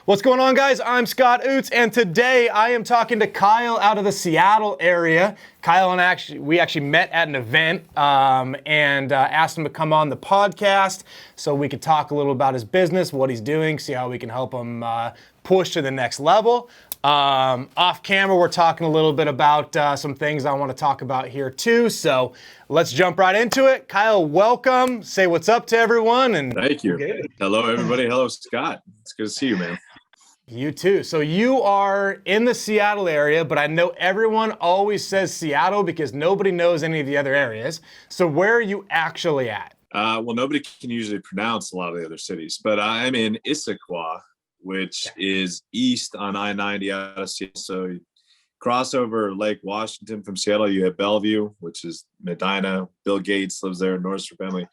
What's going on, guys? I'm Scott Oots, and today I am talking to Kyle out of the Seattle area. Kyle and we actually met at an event and asked him to come on the podcast so we could talk a little about his business, what he's doing, see how we can help him push to the next level. Off camera, we're talking a little bit about some things I want to talk about here too. So let's jump right into it. Kyle, welcome. Say what's up to everyone. And thank you. Hello, everybody. Hello, Scott. It's good to see you, man. You too. So you are in the Seattle area, but I know everyone always says Seattle because nobody knows any of the other areas. So where are you actually at? Well, nobody can usually pronounce a lot of the other cities, but I'm in Issaquah, which is east on I-90 out of Seattle. So you cross over Lake Washington from Seattle, you have Bellevue, which is Medina. Bill Gates lives there, Northern family.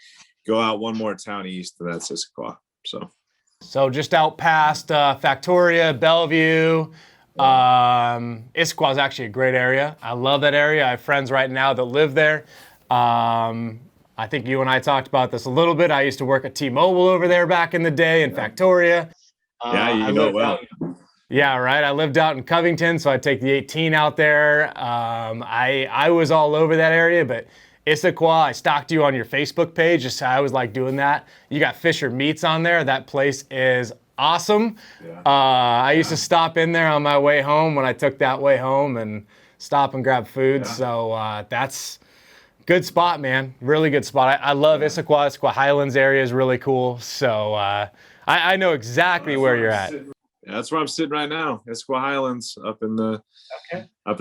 Go out one more town east, and that's Issaquah. So just out past Factoria, Bellevue. Issaquah is actually a great area. I love that area. I have friends right now that live there. I think you and I talked about this a little bit. I used to work at T-Mobile over there back in the day in Factoria. Yeah, you know well. Yeah, right. I lived out in Covington, so I'd take the 18 out there. I was all over that area, but Issaquah, I stalked you on your Facebook page. Just I was like doing that. You got Fisher Meats on there. That place is awesome. Yeah. I used to stop in there on my way home when I took that way home and stop and grab food. Yeah. So that's good spot, man. Really good spot. I love Issaquah. Issaquah Highlands area is really cool. So I know exactly where you're at. Yeah, that's where I'm sitting right now. Issaquah Highlands up in the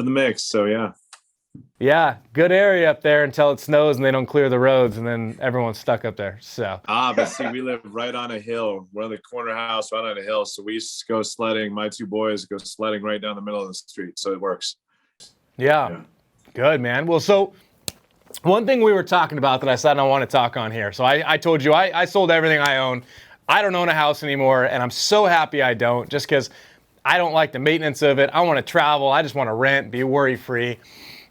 mix. So yeah. Yeah, good area up there until it snows and they don't clear the roads, and then everyone's stuck up there. So but see, we live right on a hill. We're on the corner house right on a hill. So we used to go sledding. My two boys go sledding right down the middle of the street. So it works. Yeah. Good, man. Well, so one thing we were talking about that I said I want to talk on here. So I told you I sold everything I own. I don't own a house anymore, and I'm so happy I don't, just because I don't like the maintenance of it. I want to travel. I just want to rent, be worry-free.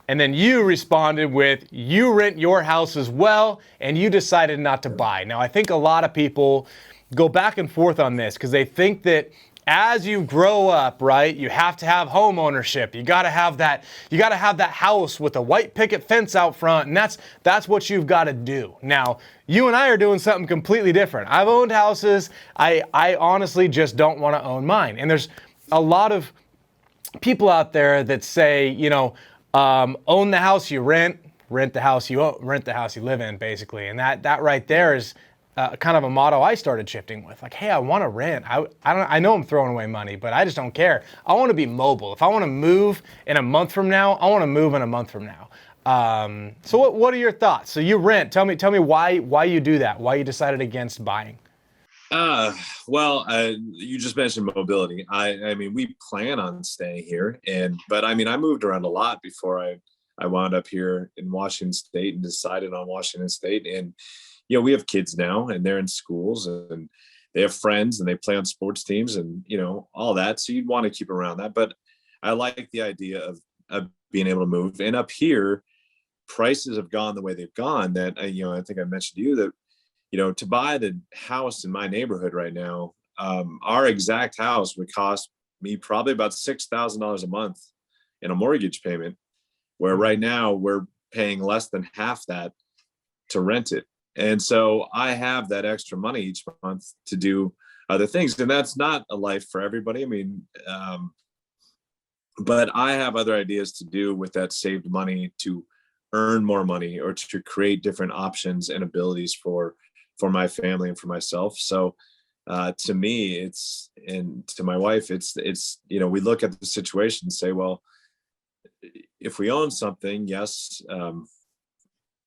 And then you responded with, you rent your house as well, and you decided not to buy. Now, I think a lot of people go back and forth on this because they think that as you grow up, right, you have to have home ownership. You got to have that house with a white picket fence out front, and that's what you've got to do. Now, you and I are doing something completely different. I've owned houses. I honestly just don't want to own mine. And there's a lot of people out there that say, own the house you rent the house you own, rent the house you live in, basically. And that right there is kind of a motto I started shifting with. Like, hey, I want to rent. I know I'm throwing away money, but I just don't care. I want to be mobile. If I want to move in a month from now, I want to move in a month from now. So what are your thoughts? So you rent. Tell me why you do that. Why you decided against buying. Well, you just mentioned mobility. I mean, we plan on staying here, but I mean, I moved around a lot before I wound up here in Washington State and decided on Washington State. And, we have kids now and they're in schools and they have friends and they play on sports teams and, all that. So you'd want to keep around that. But I like the idea of being able to move. And up here, prices have gone the way they've gone that, I think I mentioned to you that, to buy the house in my neighborhood right now, our exact house would cost me probably about $6,000 a month in a mortgage payment, where right now we're paying less than half that to rent it. And so I have that extra money each month to do other things. And that's not a life for everybody. I mean, but I have other ideas to do with that saved money to earn more money or to create different options and abilities for my family and for myself. So to me, and to my wife, it's we look at the situation and say, well, if we own something, yes,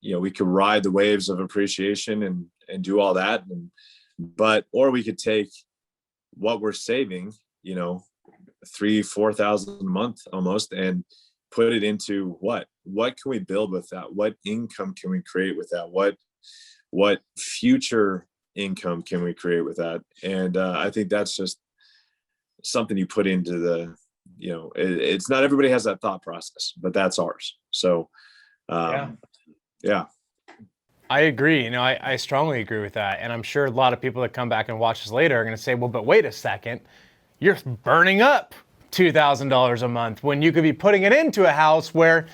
we could ride the waves of appreciation and do all that, or we could take what we're saving, $3,000-4,000 a month almost, and put it into what can we build with that? What income can we create with that? What future income can we create with that? And I think that's just something you put into the, it's not everybody has that thought process, but that's ours. So, yeah. I agree. I strongly agree with that. And I'm sure a lot of people that come back and watch this later are going to say, well, but wait a second. you're burning up $2,000 a month when you could be putting it into a house where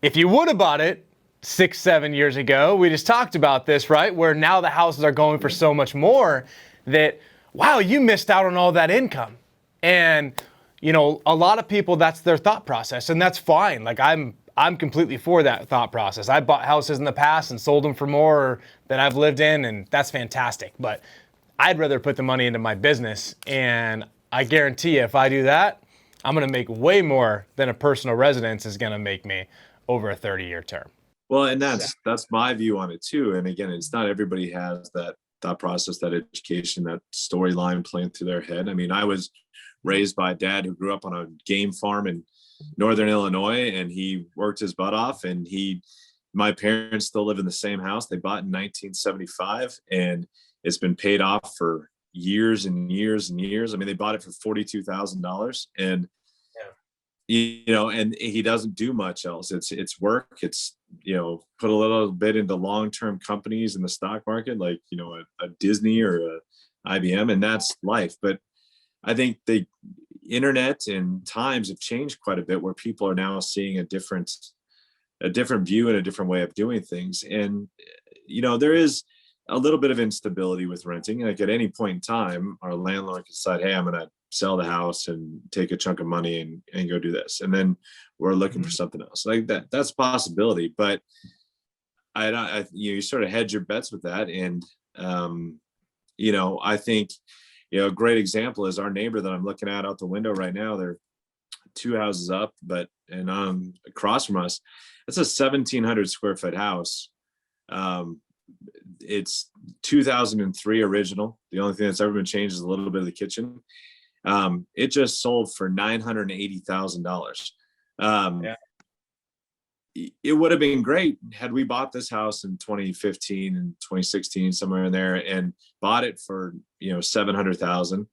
if you would have bought it 6, 7 years ago, we just talked about this, right? Where now the houses are going for so much more that, wow, you missed out on all that income. And, you know, a lot of people, that's their thought process, and that's fine. Like I'm completely for that thought process. I bought houses in the past and sold them for more than I've lived in, and that's fantastic. But I'd rather put the money into my business, and I guarantee you if I do that, I'm going to make way more than a personal residence is going to make me over a 30-year term. Well, and that's my view on it too. And again, it's not everybody has that thought process, that education, that storyline playing through their head. I mean, I was raised by a dad who grew up on a game farm in Northern Illinois, and he worked his butt off, and my parents still live in the same house they bought in 1975, and it's been paid off for years and years and years. I mean, they bought it for $42,000, and you know, and he doesn't do much else. It's work. It's, you know, put a little bit into long-term companies in the stock market, like, you know, a Disney or a IBM, and that's life. But I think the internet and times have changed quite a bit, where people are now seeing a different view and a different way of doing things. And, you know, there is a little bit of instability with renting. Like at any point in time, our landlord can decide, hey, I'm going to sell the house and take a chunk of money and go do this. And then we're looking for something else like that. That's a possibility, but you sort of hedge your bets with that. And, you know, I think, you know, a great example is our neighbor that I'm looking at out the window right now. They're 2 houses up, and across from us, it's a 1,700 square foot house. It's 2003 original. The only thing that's ever been changed is a little bit of the kitchen. It just sold for $980,000. It would have been great had we bought this house in 2015 and 2016, somewhere in there, and bought it for, you know, 700,000,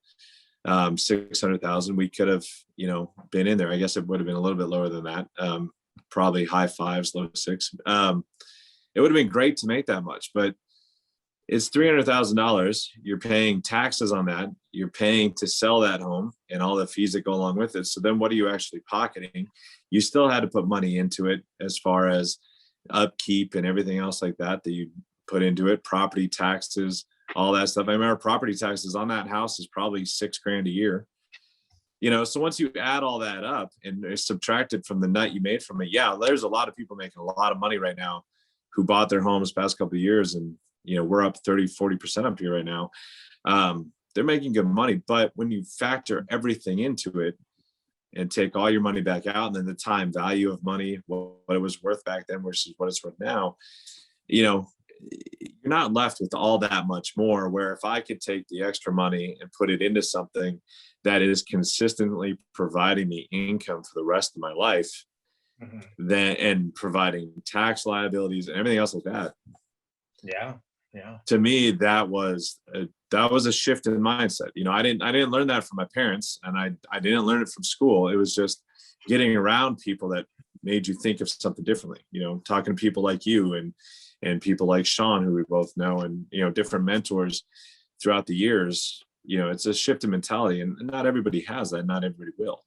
600,000. We could have, you know, been in there. I guess it would have been a little bit lower than that. Probably high fives, low six. It would have been great to make that much, but it's $300,000. You're paying taxes on that. You're paying to sell that home and all the fees that go along with it. So then what are you actually pocketing? You still had to put money into it as far as upkeep and everything else like that you put into it, property taxes, all that stuff. I remember property taxes on that house is probably $6,000 a year. You know, so once you add all that up and it's subtracted from the nut you made from it, yeah, there's a lot of people making a lot of money right now who bought their homes past couple of years, and you know, we're up 30-40% up here right now. They're making good money, but when you factor everything into it and take all your money back out, and then the time value of money, what it was worth back then versus what it's worth now, you know, you're not left with all that much more. Where if I could take the extra money and put it into something that is consistently providing me income for the rest of my life, then, and providing tax liabilities and everything else like that. Yeah. To me, that was a shift in mindset. You know, I didn't learn that from my parents, and I didn't learn it from school. It was just getting around people that made you think of something differently. You know, talking to people like you and people like Sean, who we both know, and, you know, different mentors throughout the years. You know, it's a shift in mentality, and not everybody has that. Not everybody will.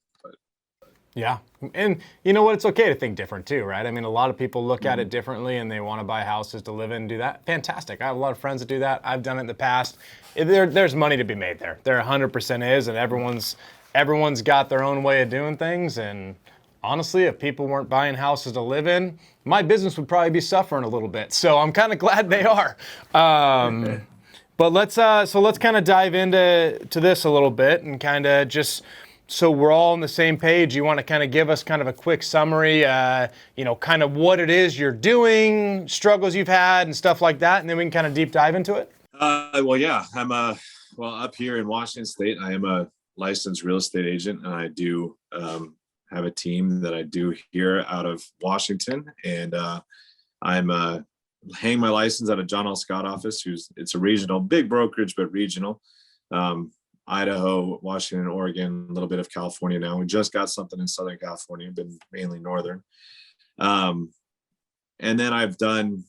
Yeah. And you know what? It's okay to think different too, right? I mean, a lot of people look at it differently and they want to buy houses to live in and do that. Fantastic. I have a lot of friends that do that. I've done it in the past. There's money to be made there. There 100% is, and everyone's got their own way of doing things. And honestly, if people weren't buying houses to live in, my business would probably be suffering a little bit. So I'm kind of glad they are. But let's kind of dive into this a little bit and kind of just, so we're all on the same page. You want to kind of give us kind of a quick summary, you know, kind of what it is you're doing, struggles you've had and stuff like that. And then we can kind of deep dive into it. Well, yeah, I'm up here in Washington State. I am a licensed real estate agent, and I do have a team that I do here out of Washington. And I'm hang my license out of John L. Scott office, it's a regional, big brokerage, but regional. Idaho, Washington, Oregon, a little bit of California now. We just got something in Southern California, been mainly Northern. And then I've done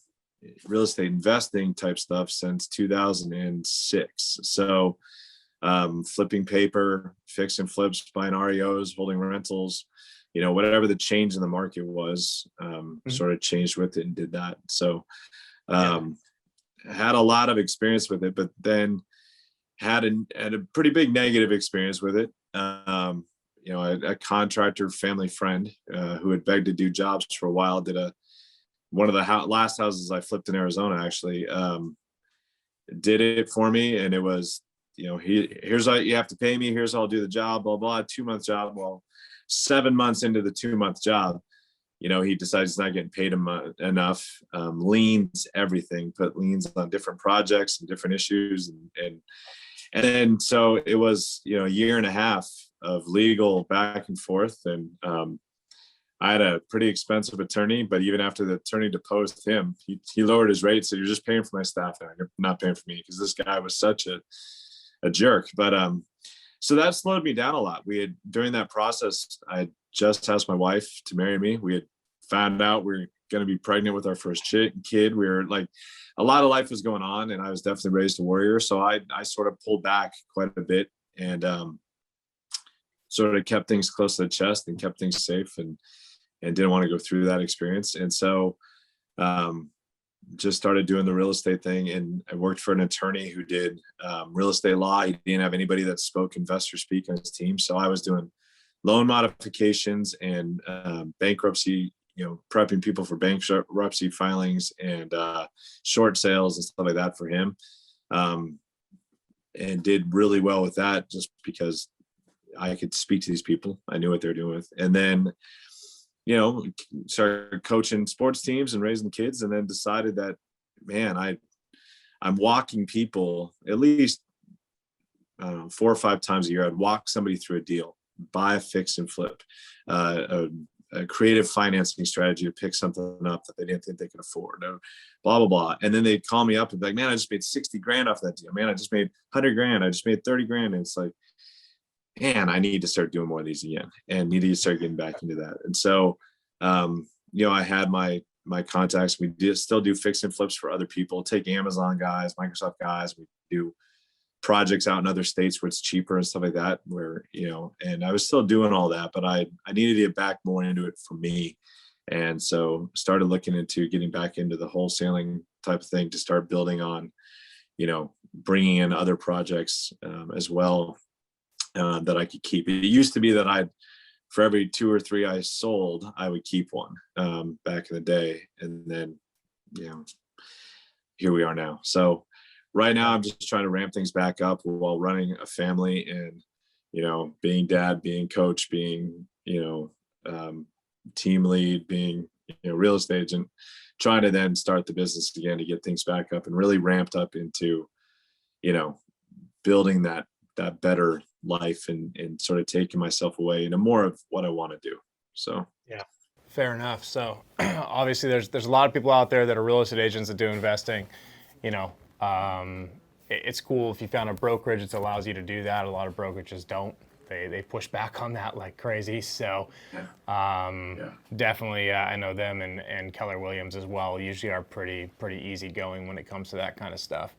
real estate investing type stuff since 2006. So flipping paper, fix and flips, buying REOs, holding rentals, whatever the change in the market was, sort of changed with it and did that. So had a lot of experience with it, but then had a pretty big negative experience with it. A contractor family friend who had begged to do jobs for a while did one of the last houses I flipped in Arizona, actually, did it for me. And it was, here's how you have to pay me. Here's how I'll do the job, blah, blah, 2-month job. Well, 7 months into the 2-month job, he decides he's not getting paid enough, liens everything, put liens on different projects and different issues. And then, so it was, a year and a half of legal back and forth. And I had a pretty expensive attorney, but even after the attorney deposed him, he lowered his rate. So you're just paying for my staff now. You're not paying for me, because this guy was such a jerk. But so that slowed me down a lot. During that process, I just asked my wife to marry me. We had found out we were going to be pregnant with our first kid. We were like, a lot of life was going on, and I was definitely raised a warrior. So I sort of pulled back quite a bit, and sort of kept things close to the chest and kept things safe, and didn't want to go through that experience. And so just started doing the real estate thing. And I worked for an attorney who did real estate law. He didn't have anybody that spoke investor speak on his team. So I was doing loan modifications and bankruptcy, prepping people for bankruptcy filings and short sales and stuff like that for him. And did really well with that, just because I could speak to these people. I knew what they were doing with. And then, started coaching sports teams and raising kids, and then decided that, man, I'm walking people at least, I don't know, 4 or 5 times a year. I'd walk somebody through a deal, buy a fix and flip, a creative financing strategy to pick something up that they didn't think they could afford, or blah, blah, blah. And then they'd call me up and be like, man, I just made 60 grand off that deal. Man, I just made 100 grand. I just made 30 grand. And it's like, man, I need to start doing more of these again, and need to start getting back into that. And so, I had my contacts. We still do fix and flips for other people, take Amazon guys, Microsoft guys. We do projects out in other states where it's cheaper and stuff like that, where, and I was still doing all that, but I needed to get back more into it for me. And so started looking into getting back into the wholesaling type of thing, to start building on, bringing in other projects as well. That I could keep. It used to be that for every 2 or 3 I sold, I would keep one back in the day. And then, here we are now. So right now I'm just trying to ramp things back up while running a family and, being dad, being coach, being, team lead, being, real estate agent, trying to then start the business again to get things back up and really ramped up into, building that better life and sort of taking myself away into more of what I want to do. So yeah, fair enough. So obviously there's a lot of people out there that are real estate agents that do investing. It's cool if you found a brokerage that allows you to do that. A lot of brokerages don't. They push back on that like crazy. So definitely I know them and Keller Williams as well usually are pretty easygoing when it comes to that kind of stuff.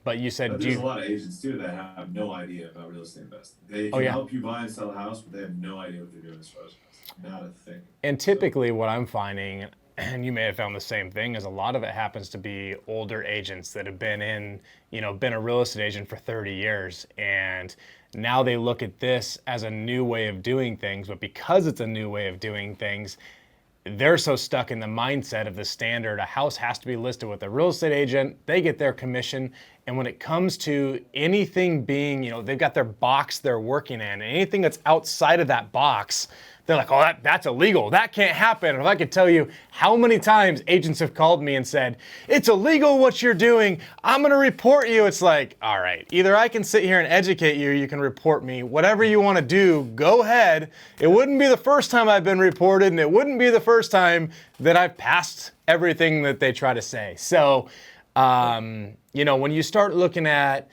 But you said there's a lot of agents too that have no idea about real estate investing. They can help you buy and sell a house, but they have no idea what they're doing as far as investing. Not a thing. And typically what I'm finding, and you may have found the same thing, is a lot of it happens to be older agents that have been a real estate agent for 30 years. And now they look at this as a new way of doing things, but because it's a new way of doing things, they're so stuck in the mindset of the standard. A house has to be listed with a real estate agent. They get their commission. And when it comes to anything being, they've got their box they're working in, anything that's outside of that box, they're like, oh, that's illegal. That can't happen. And if I could tell you how many times agents have called me and said, it's illegal what you're doing, I'm going to report you. It's like, all right, either I can sit here and educate you, you can report me, whatever you want to do, go ahead. It wouldn't be the first time I've been reported, and it wouldn't be the first time that I've passed everything that they try to say. So, when you start looking at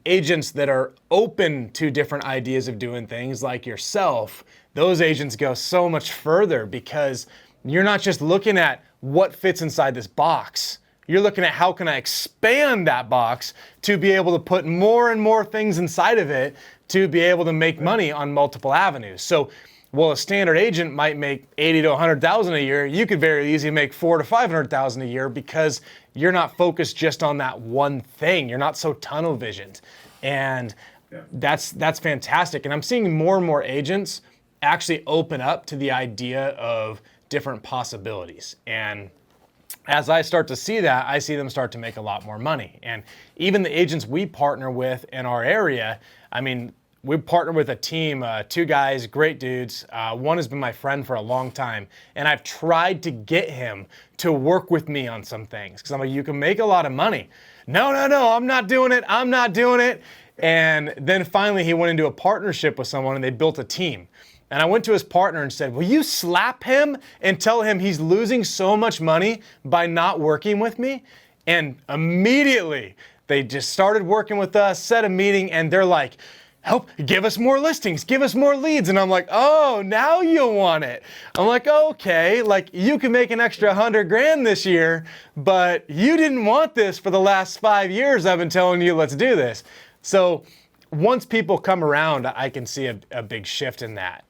agents that are open to different ideas of doing things like yourself, those agents go so much further, because you're not just looking at what fits inside this box, You're looking at how can I expand that box to be able to put more and more things inside of it to be able to make money on multiple avenues. So, while a standard agent might make 80 to 100,000 a year, you could very easily make 400 to 500,000 a year because you're not focused just on that one thing. You're not so tunnel visioned, and that's fantastic. And I'm seeing more and more agents actually open up to the idea of different possibilities. And as I start to see that, I see them start to make a lot more money. And even the agents we partner with in our area, I mean, we partner with a team, 2 guys, great dudes. One has been my friend for a long time, and I've tried to get him to work with me on some things because I'm like, you can make a lot of money. No, I'm not doing it. I'm not doing it. And then finally he went into a partnership with someone and they built a team. And I went to his partner and said, will you slap him and tell him he's losing so much money by not working with me? And immediately they just started working with us, set a meeting, and they're like, help, give us more listings, give us more leads. And I'm like, oh, now you want it. I'm like, okay, like you can make an extra 100 grand this year, but you didn't want this for the last 5 years. I've been telling you, let's do this. So once people come around, I can see a big shift in that.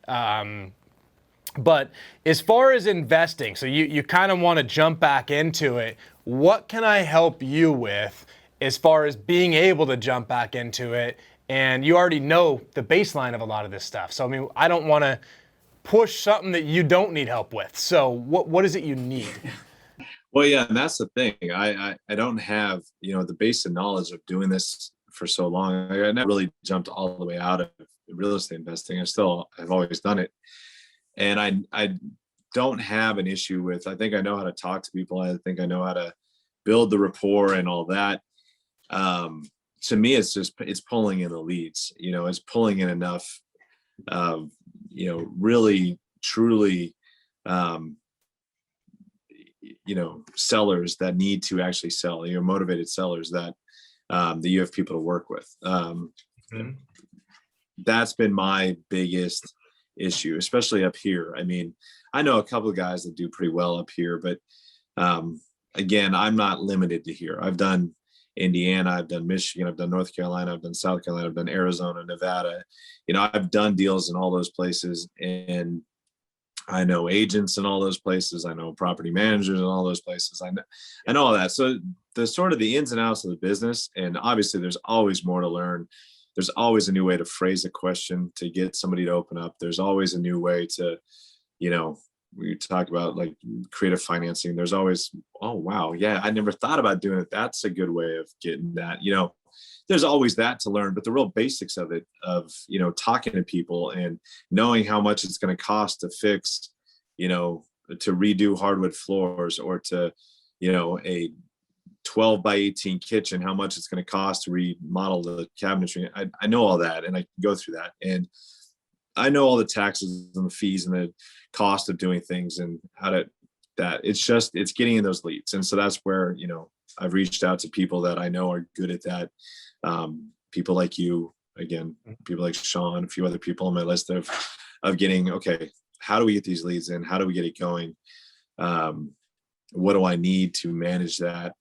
But as far as investing, so you kind of want to jump back into it. What can I help you with as far as being able to jump back into it? And you already know the baseline of a lot of this stuff. So, I mean, I don't want to push something that you don't need help with. So what is it you need? Well, yeah, and that's the thing. I don't have, the basic knowledge of doing this for so long. I never really jumped all the way out of real estate investing. I've always done it. And I don't have an issue with, I think I know how to talk to people. I think I know how to build the rapport and all that. To me, it's pulling in the leads, it's pulling in enough, really, truly, sellers that need to actually sell, motivated sellers that you have people to work with. That's been my biggest issue, especially up here. I mean, I know a couple of guys that do pretty well up here, but again, I'm not limited to here. I've done Indiana, I've done Michigan, I've done North Carolina, I've done South Carolina, I've done Arizona, Nevada. I've done deals in all those places, and I know agents in all those places. I know property managers in all those places. I know all that. So the sort of the ins and outs of the business, and obviously there's always more to learn. There's always a new way to phrase a question to get somebody to open up. There's always a new way to, we talk about like creative financing. There's always, oh, wow. Yeah. I never thought about doing it. That's a good way of getting that, there's always that to learn, but the real basics of it, of, talking to people and knowing how much it's going to cost to fix, to redo hardwood floors, or to, a 12 by 18 kitchen, how much it's going to cost to remodel the cabinetry. I know all that, and I can go through that. And I know all the taxes and the fees and the cost of doing things and it's getting in those leads. And so that's where, I've reached out to people that I know are good at that. People like you, again, people like Sean, a few other people on my list of getting, okay, how do we get these leads in? How do we get it going? What do I need to manage that?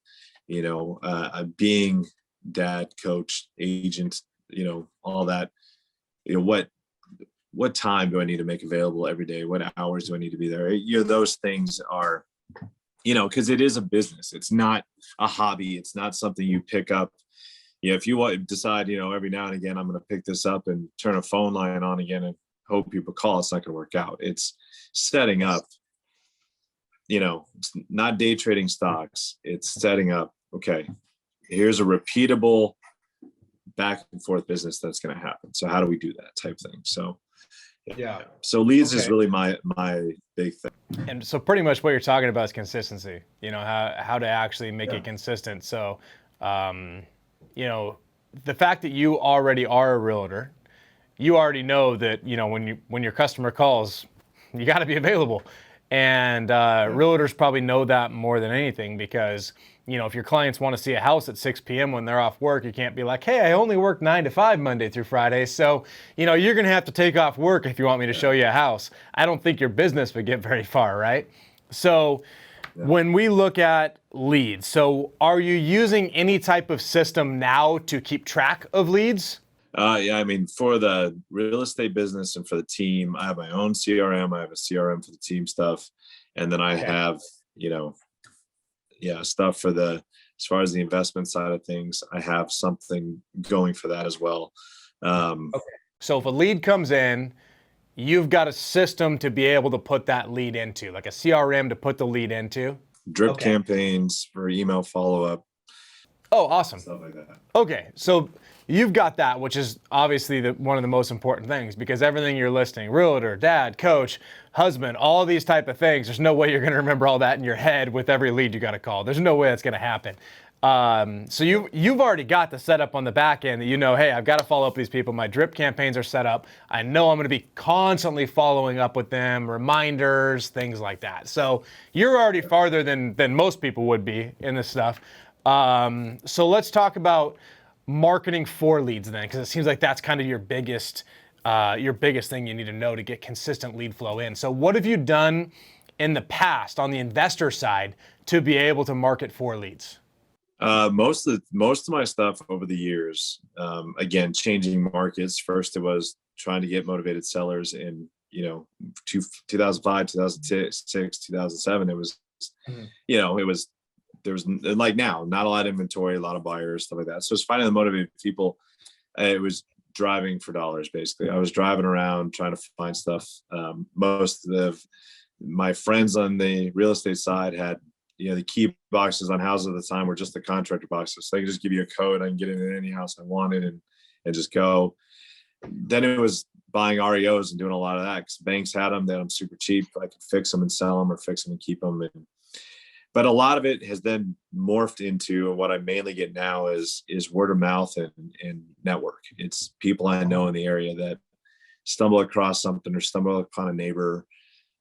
Being dad, coach, agent, all that, what time do I need to make available every day? What hours do I need to be there? Those things are, because it is a business. It's not a hobby. It's not something you pick up. If you decide, every now and again, I'm going to pick this up and turn a phone line on again and hope people call, it's not going to work out. It's setting up, it's not day trading stocks. It's setting up, okay, here's a repeatable back and forth business that's going to happen. So how do we do that type thing? So, yeah. So leads is really my big thing. And so pretty much what you're talking about is consistency, how to actually make it consistent. So, the fact that you already are a realtor, you already know that, when your customer calls, you got to be available. And realtors probably know that more than anything, because, if your clients want to see a house at 6 p.m. when they're off work, you can't be like, hey, I only work 9 to 5 Monday through Friday. So, you're going to have to take off work if you want me to show you a house. I don't think your business would get very far, right? So when we look at leads. So are you using any type of system now to keep track of leads? Yeah, I mean, for the real estate business and for the team, I have my own CRM. I have a CRM for the team stuff. And then I Okay. have, stuff for as far as the investment side of things, I have something going for that as well. Okay. So if a lead comes in, you've got a system to be able to put that lead into, like a CRM to put the lead into. Drip campaigns for email follow-up. Oh, awesome. Stuff like that. Okay, so you've got that, which is obviously one of the most important things, because everything you're listing, realtor, dad, coach, husband, all these type of things, there's no way you're going to remember all that in your head with every lead you got to call. There's no way that's going to happen. So you've already got the setup on the back end that hey, I've got to follow up with these people. My drip campaigns are set up. I know I'm going to be constantly following up with them, reminders, things like that. So you're already farther than most people would be in this stuff. So let's talk about marketing for leads then, because it seems like that's kind of your biggest thing you need to know to get consistent lead flow in. So what have you done in the past on the investor side to be able to market for leads? Most of my stuff over the years, again, changing markets. First, it was trying to get motivated sellers in, 2005, 2006, 2007. It was, there was, like now, not a lot of inventory, a lot of buyers, stuff like that. So it's finding the motivated people. It was driving for dollars, basically. I was driving around trying to find stuff. Most of my friends on the real estate side had, the key boxes on houses at the time were just the contractor boxes. So they could just give you a code. I can get in any house I wanted and just go. Then it was buying REOs and doing a lot of that because banks had them. They had them super cheap. I could fix them and sell them or fix them and keep them. But a lot of it has then morphed into what I mainly get now is word of mouth and network. It's people I know in the area that stumble across something or stumble upon a neighbor.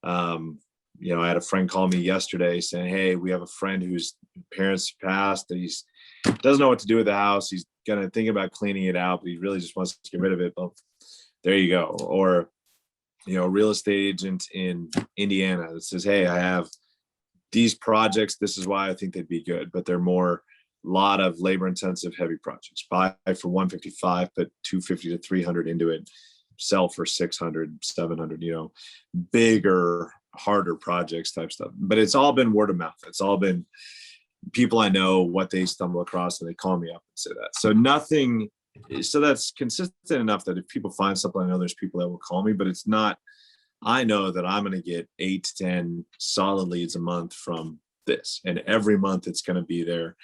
I had a friend call me yesterday saying, hey, we have a friend whose parents passed and he doesn't know what to do with the house. He's going to think about cleaning it out, but he really just wants to get rid of it. Well, there you go. Or, a real estate agent in Indiana that says, hey, I have these projects. This is why I think they'd be good, but they're more lot of labor intensive, heavy projects. Buy for 155, put 250 to 300 into it, sell for 600, 700, bigger, harder projects type stuff. But it's all been word of mouth. It's all been people I know, what they stumble across, and they call me up and say that. So that's consistent enough that if people find something, I know there's people that will call me, but it's not, I know that I'm going to get 8 to 10 solid leads a month from this. And every month it's going to be there.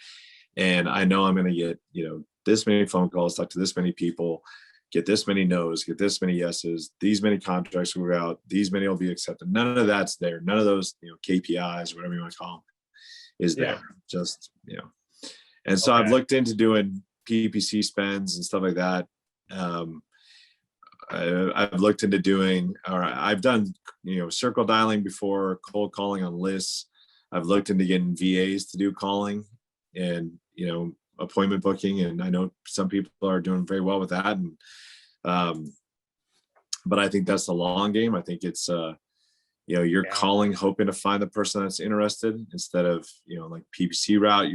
And I know I'm going to get, this many phone calls, talk to this many people, get this many no's, get this many yeses, these many contracts will go out, these many will be accepted. None of that's there. None of those, KPIs, whatever you want to call them, is there. Just, And so I've looked into doing PPC spends and stuff like that. I've looked into doing, or I've done, circle dialing before, cold calling on lists. I've looked into getting VAs to do calling and, appointment booking. And I know some people are doing very well with that. And, but I think that's the long game. I think it's, you're calling, hoping to find the person that's interested instead of, like PPC route.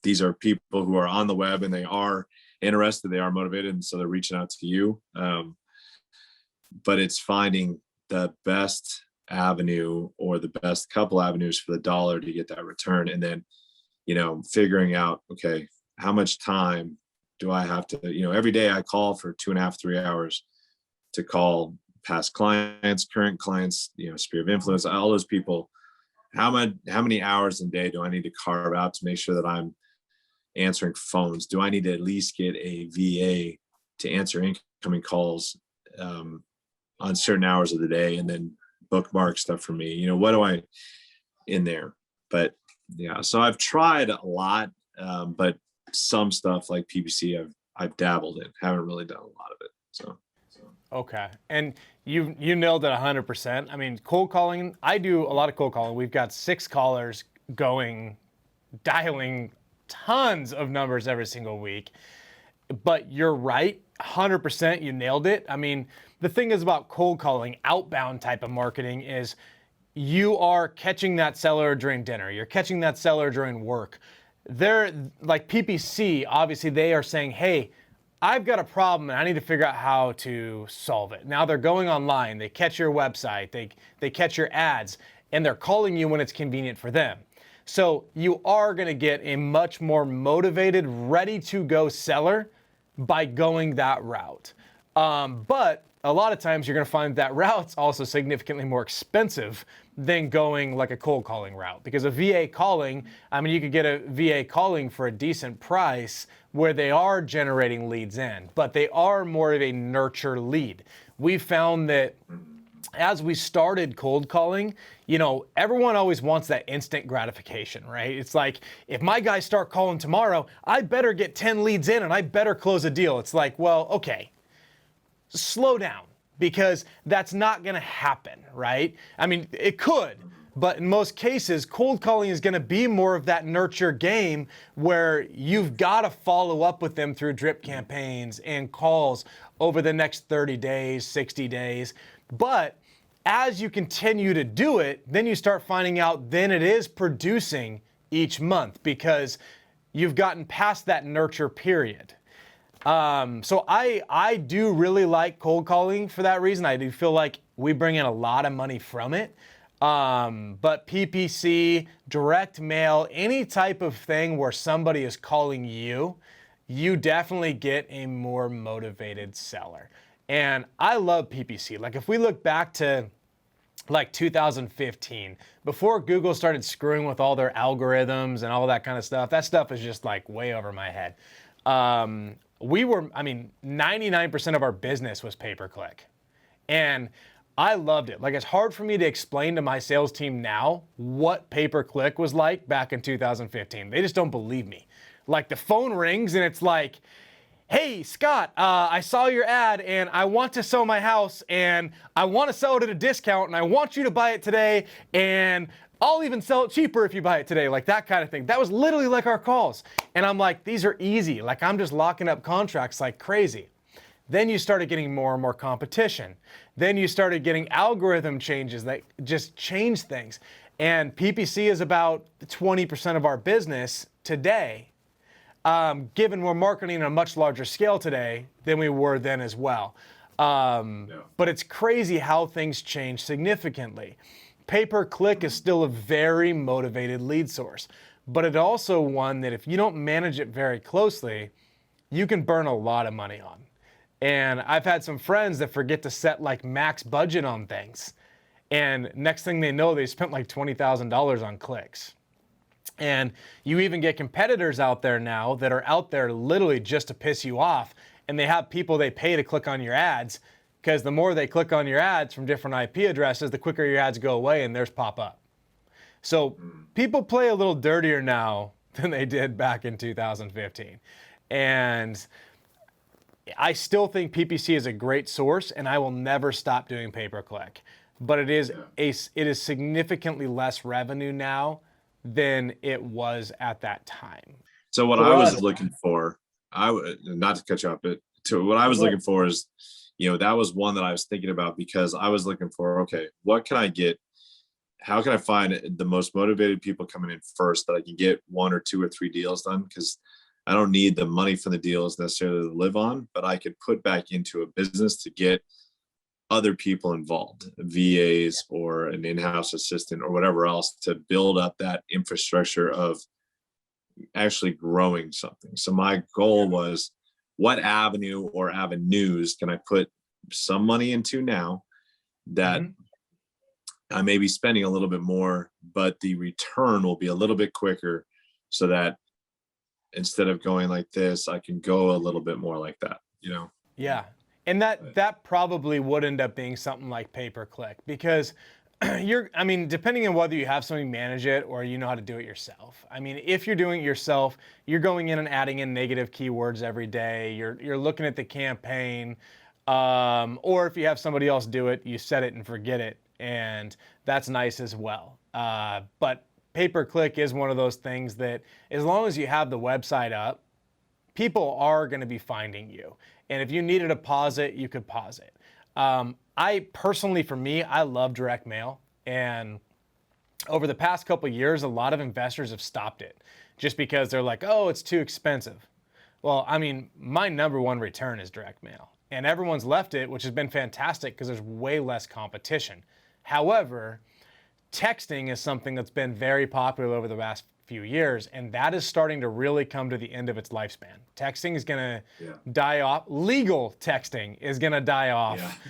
These are people who are on the web and they are interested, they are motivated. And so they're reaching out to you. But it's finding the best avenue or the best couple avenues for the dollar to get that return. And then, figuring out, okay, how much time do I have to, every day I call for 2.5, 3 hours to call past clients, current clients, sphere of influence, all those people. How many hours a day do I need to carve out to make sure that I'm answering phones? Do I need to at least get a VA to answer incoming calls on certain hours of the day and then bookmark stuff for me? What do I in there? But so I've tried a lot, but some stuff like PPC I've dabbled in, haven't really done a lot of it. So. Okay. And you nailed it 100%. I mean, cold calling, I do a lot of cold calling. We've got 6 callers going, dialing tons of numbers every single week. But you're right, 100%, you nailed it. I mean, the thing is about cold calling, outbound type of marketing is you are catching that seller during dinner, you're catching that seller during work. They're like PPC, obviously they are saying, hey, I've got a problem and I need to figure out how to solve it. Now they're going online, they catch your website, they catch your ads, and they're calling you when it's convenient for them. So you are gonna get a much more motivated, ready to go seller by going that route. But a lot of times you're gonna find that route's also significantly more expensive than going like a cold calling route. Because a VA calling, I mean, you could get a VA calling for a decent price where they are generating leads in, but they are more of a nurture lead. We found that as we started cold calling, you know, everyone always wants that instant gratification, right? It's like, if my guys start calling tomorrow, I better get 10 leads in and I better close a deal. It's like, well, okay, slow down, because that's not gonna happen, right? I mean, it could, but in most cases, cold calling is gonna be more of that nurture game where you've gotta follow up with them through drip campaigns and calls over the next 30 days, 60 days. But as you continue to do it, then you start finding out then it is producing each month because you've gotten past that nurture period. So I do really like cold calling for that reason. I do feel like we bring in a lot of money from it. But PPC, direct mail, any type of thing where somebody is calling you, you definitely get a more motivated seller. And I love PPC. Like if we look back to like 2015, before Google started screwing with all their algorithms and all that kind of stuff, that stuff is just like way over my head. We were, I mean, 99% of our business was pay-per-click. And I loved it. Like, it's hard for me to explain to my sales team now what pay-per-click was like back in 2015. They just don't believe me. Like, the phone rings and it's like, hey, Scott, I saw your ad and I want to sell my house and I want to sell it at a discount and I want you to buy it today and I'll even sell it cheaper if you buy it today, like that kind of thing. That was literally like our calls. And I'm like, these are easy. Like I'm just locking up contracts like crazy. Then you started getting more and more competition. Then you started getting algorithm changes that just change things. And PPC is about 20% of our business today, given we're marketing on a much larger scale today than we were then as well. But it's crazy how things change significantly. Pay-per-click is still a very motivated lead source, but it's also one that if you don't manage it very closely, you can burn a lot of money on. And I've had some friends that forget to set like max budget on things. And next thing they know, they spent like $20,000 on clicks. And you even get competitors out there now that are out there literally just to piss you off. And they have people they pay to click on your ads, because the more they click on your ads from different IP addresses, the quicker your ads go away and theirs pop up. So people play a little dirtier now than they did back in 2015. And I still think PPC is a great source and I will never stop doing pay-per-click. But it is significantly less revenue now than it was at that time. So what I was looking for, not to cut you off, but what I was looking for is, you know, that was one that I was thinking about because I was looking for, okay, what can I get? How can I find the most motivated people coming in first that I can get 1 or 2 or 3 deals done? Because I don't need the money from the deals necessarily to live on, but I could put back into a business to get other people involved, VAs or an in-house assistant or whatever else, to build up that infrastructure of actually growing something. So my goal was, what avenue or avenues can I put some money into now that I may be spending a little bit more, but the return will be a little bit quicker, so that instead of going like this, I can go a little bit more like that, you know? Yeah. And that probably would end up being something like pay-per-click, because I mean, depending on whether you have somebody manage it or you know how to do it yourself. I mean, if you're doing it yourself, you're going in and adding in negative keywords every day. You're looking at the campaign, or if you have somebody else do it, you set it and forget it, and that's nice as well. But pay-per-click is one of those things that, as long as you have the website up, people are going to be finding you. And if you needed to pause it, you could pause it. I personally, for me, I love direct mail. And over the past couple of years, a lot of investors have stopped it just because they're like, oh, it's too expensive. Well, I mean, my number one return is direct mail. And everyone's left it, which has been fantastic because there's way less competition. However, texting is something that's been very popular over the last few years, and that is starting to really come to the end of its lifespan. Texting is going to die off. Legal texting is going to die off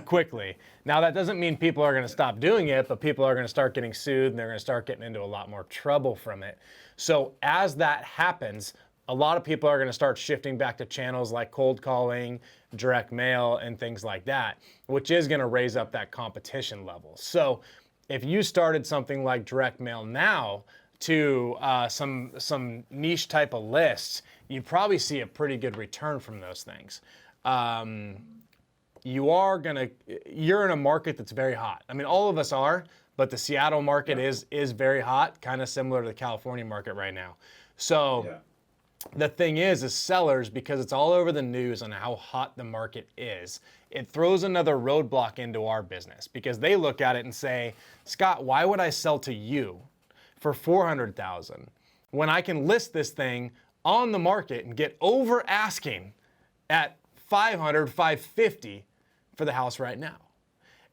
quickly. Now, that doesn't mean people are going to stop doing it, but people are going to start getting sued, and they're going to start getting into a lot more trouble from it. So as that happens, a lot of people are going to start shifting back to channels like cold calling, direct mail, and things like that, which is going to raise up that competition level. So if you started something like direct mail now to some niche type of lists, you'd probably see a pretty good return from those things. You're in a market that's very hot. I mean, all of us are, but the Seattle market is very hot, kind of similar to the California market right now. So the thing is sellers, because it's all over the news on how hot the market is, it throws another roadblock into our business because they look at it and say, Scott, why would I sell to you for $400,000 when I can list this thing on the market and get over asking at $500, $550 for the house right now?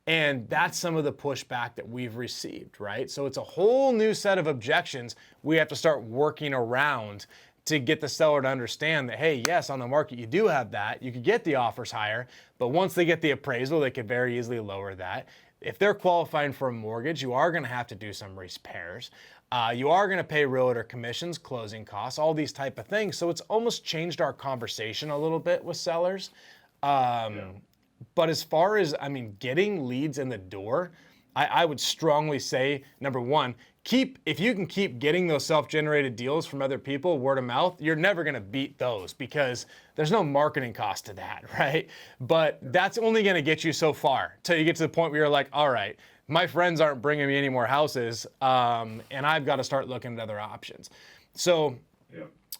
And that's some of the pushback that we've received, right? So it's a whole new set of objections we have to start working around to get the seller to understand that, hey, yes, on the market you do have that. You could get the offers higher, but once they get the appraisal, they could very easily lower that. If they're qualifying for a mortgage, you are going to have to do some repairs. You are going to pay realtor commissions, closing costs, all these type of things. So it's almost changed our conversation a little bit with sellers. But as far as, getting leads in the door, I would strongly say, number one, if you can keep getting those self-generated deals from other people, word of mouth, you're never going to beat those because there's no marketing cost to that, right? But that's only going to get you so far till you get to the point where you're like, all right, my friends aren't bringing me any more houses, and I've got to start looking at other options. So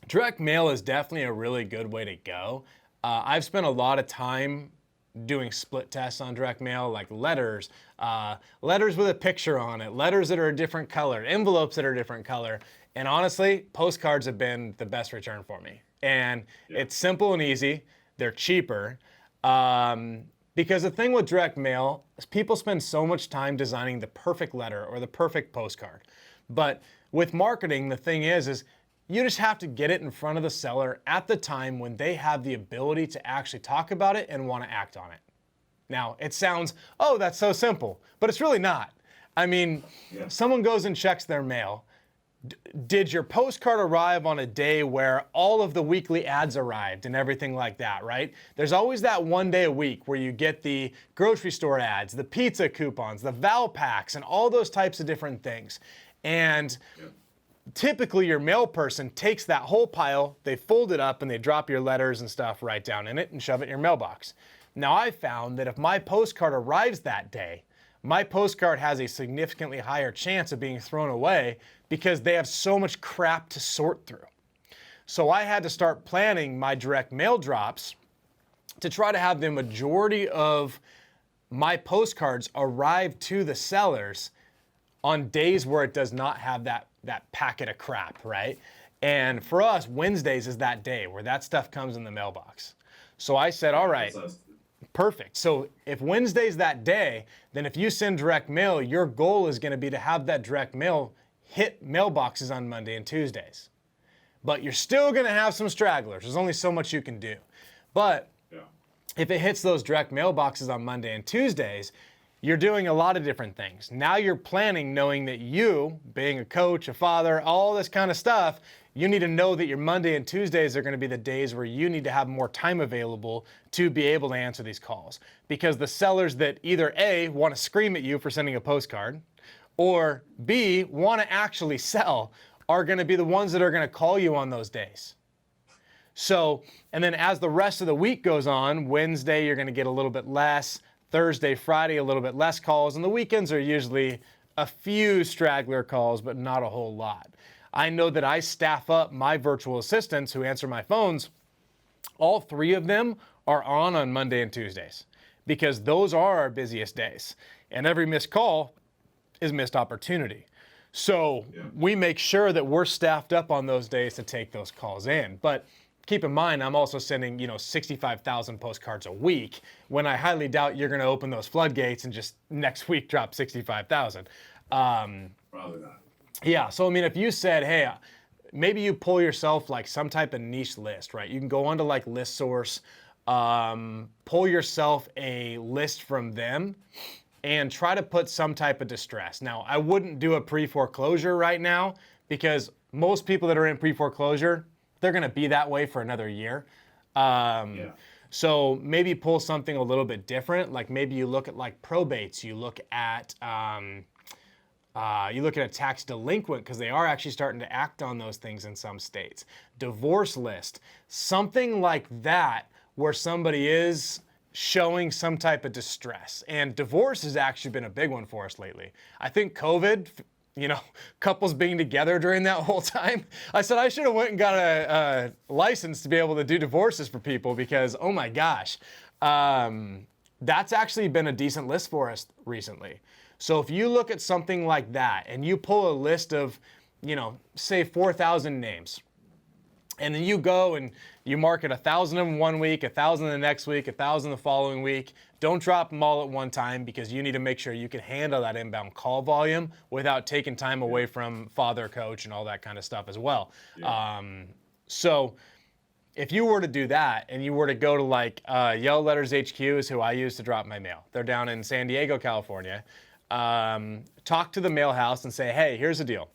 direct mail is definitely a really good way to go. I've spent a lot of time doing split tests on direct mail, like letters with a picture on it, letters that are a different color, envelopes that are a different color. And honestly, postcards have been the best return for me. And it's simple and easy. They're cheaper. Because the thing with direct mail is people spend so much time designing the perfect letter or the perfect postcard. But with marketing, the thing is you just have to get it in front of the seller at the time when they have the ability to actually talk about it and want to act on it. Now, it sounds, oh, that's so simple, but it's really not. Someone goes and checks their mail. Did your postcard arrive on a day where all of the weekly ads arrived and everything like that, right? There's always that one day a week where you get the grocery store ads, the pizza coupons, the Val packs, and all those types of different things. And typically your mail person takes that whole pile, they fold it up, and they drop your letters and stuff right down in it and shove it in your mailbox. Now, I found that if my postcard arrives that day, my postcard has a significantly higher chance of being thrown away because they have so much crap to sort through. So I had to start planning my direct mail drops to try to have the majority of my postcards arrive to the sellers on days where it does not have that packet of crap, right? And for us, Wednesdays is that day where that stuff comes in the mailbox. So I said, all right, perfect. So if Wednesday's that day, then if you send direct mail, your goal is going to be to have that direct mail hit mailboxes on Monday and Tuesdays. But you're still going to have some stragglers. There's only so much you can do. But if it hits those direct mailboxes on Monday and Tuesdays, you're doing a lot of different things. Now you're planning knowing that you, being a coach, a father, all this kind of stuff, you need to know that your Monday and Tuesdays are going to be the days where you need to have more time available to be able to answer these calls. Because the sellers that either A, want to scream at you for sending a postcard, or B, want to actually sell, are going to be the ones that are going to call you on those days. So, and then as the rest of the week goes on, Wednesday you're going to get a little bit less, Thursday, Friday, a little bit less calls, and the weekends are usually a few straggler calls, but not a whole lot. I know that I staff up my virtual assistants who answer my phones. All three of them are on Monday and Tuesdays because those are our busiest days. And every missed call is missed opportunity. So we make sure that we're staffed up on those days to take those calls in. But keep in mind, I'm also sending, 65,000 postcards a week, when I highly doubt you're going to open those floodgates and just next week drop 65,000. Probably not. Yeah. So, I mean, if you said, hey, maybe you pull yourself like some type of niche list, right? You can go onto like ListSource, pull yourself a list from them and try to put some type of distress. Now, I wouldn't do a pre-foreclosure right now, because most people that are in pre-foreclosure, they're going to be that way for another year. So maybe pull something a little bit different. Like maybe you look at like probates, you look at a tax delinquent, because they are actually starting to act on those things in some states. Divorce list, something like that, where somebody is showing some type of distress. And divorce has actually been a big one for us lately. I think COVID, couples being together during that whole time, I said I should have went and got a license to be able to do divorces for people, because, oh my gosh, that's actually been a decent list for us recently. So if you look at something like that and you pull a list of, say 4,000 names, and then you go and you market 1,000 of them one week, 1,000 the next week, 1,000 the following week. Don't drop them all at one time, because you need to make sure you can handle that inbound call volume without taking time away from father, coach, and all that kind of stuff as well. So if you were to do that and you were to go to like Yellow Letters HQ is who I use to drop my mail. They're down in San Diego, California. Talk to the mail house and say, hey, here's the deal.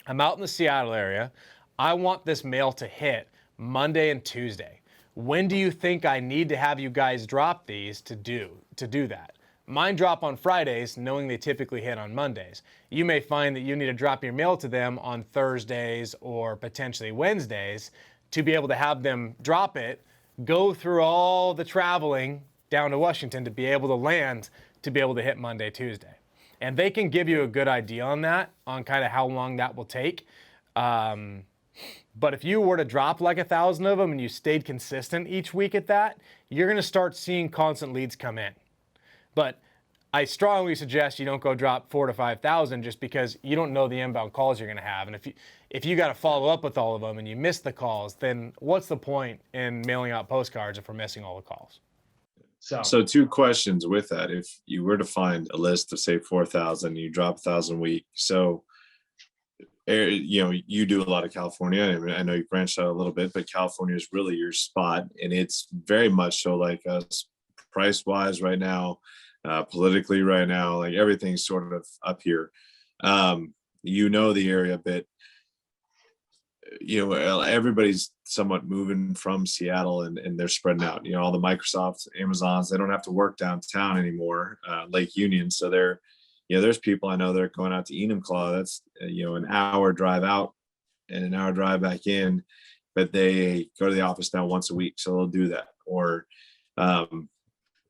I'm out in the Seattle area. I want this mail to hit Monday and Tuesday. When do you think I need to have you guys drop these to do that? Mine drop on Fridays, knowing they typically hit on Mondays. You may find that you need to drop your mail to them on Thursdays or potentially Wednesdays to be able to have them drop it, go through all the traveling down to Washington to be able to land, to be able to hit Monday, Tuesday. And they can give you a good idea on that, on kind of how long that will take. But if you were to drop like 1,000 of them and you stayed consistent each week at that, you're going to start seeing constant leads come in. But I strongly suggest you don't go drop 4,000 to 5,000, just because you don't know the inbound calls you're going to have. And if you got to follow up with all of them and you miss the calls, then what's the point in mailing out postcards if we're missing all the calls? So 2 questions with that. If you were to find a list of say 4,000, you drop 1,000 a week. So, you do a lot of California. I know you branched out a little bit, but California is really your spot. And it's very much so like us price wise right now, politically right now, like everything's sort of up here. The area a bit. Everybody's somewhat moving from Seattle and they're spreading out. All the Microsofts, Amazons, they don't have to work downtown anymore, Lake Union. So there's people I know that are going out to Enumclaw. That's an hour drive out and an hour drive back in, but they go to the office now once a week, so they'll do that. Or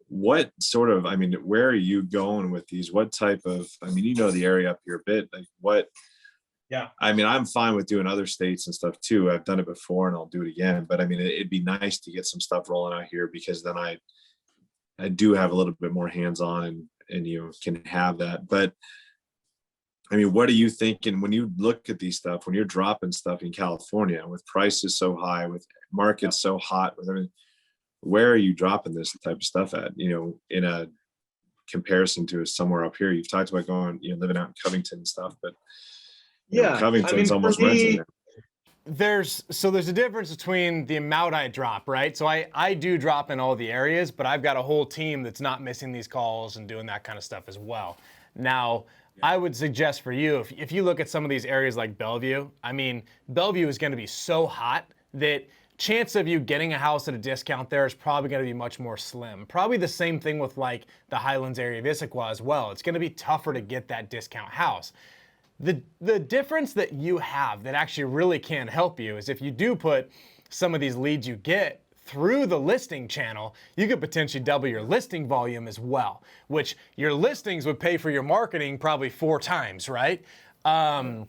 what sort of, where are you going with these? What type of, the area up here a bit, like what? Yeah. I'm fine with doing other states and stuff too. I've done it before and I'll do it again, but it'd be nice to get some stuff rolling out here, because then I do have a little bit more hands-on and can have that. But what are you thinking when you look at these stuff, when you're dropping stuff in California with prices so high, with markets so hot, where are you dropping this type of stuff at, in a comparison to somewhere up here? You've talked about going, living out in Covington and stuff, but Covington's almost renting there. There's a difference between the amount I drop, right? So I do drop in all the areas, but I've got a whole team that's not missing these calls and doing that kind of stuff as well. Now, I would suggest for you, if you look at some of these areas like Bellevue, Bellevue is going to be so hot that chance of you getting a house at a discount there is probably going to be much more slim. Probably the same thing with like the Highlands area of Issaquah as well. It's going to be tougher to get that discount house. The difference that you have that actually really can help you is if you do put some of these leads you get through the listing channel, you could potentially double your listing volume as well, which your listings would pay for your marketing probably 4 times, right? Or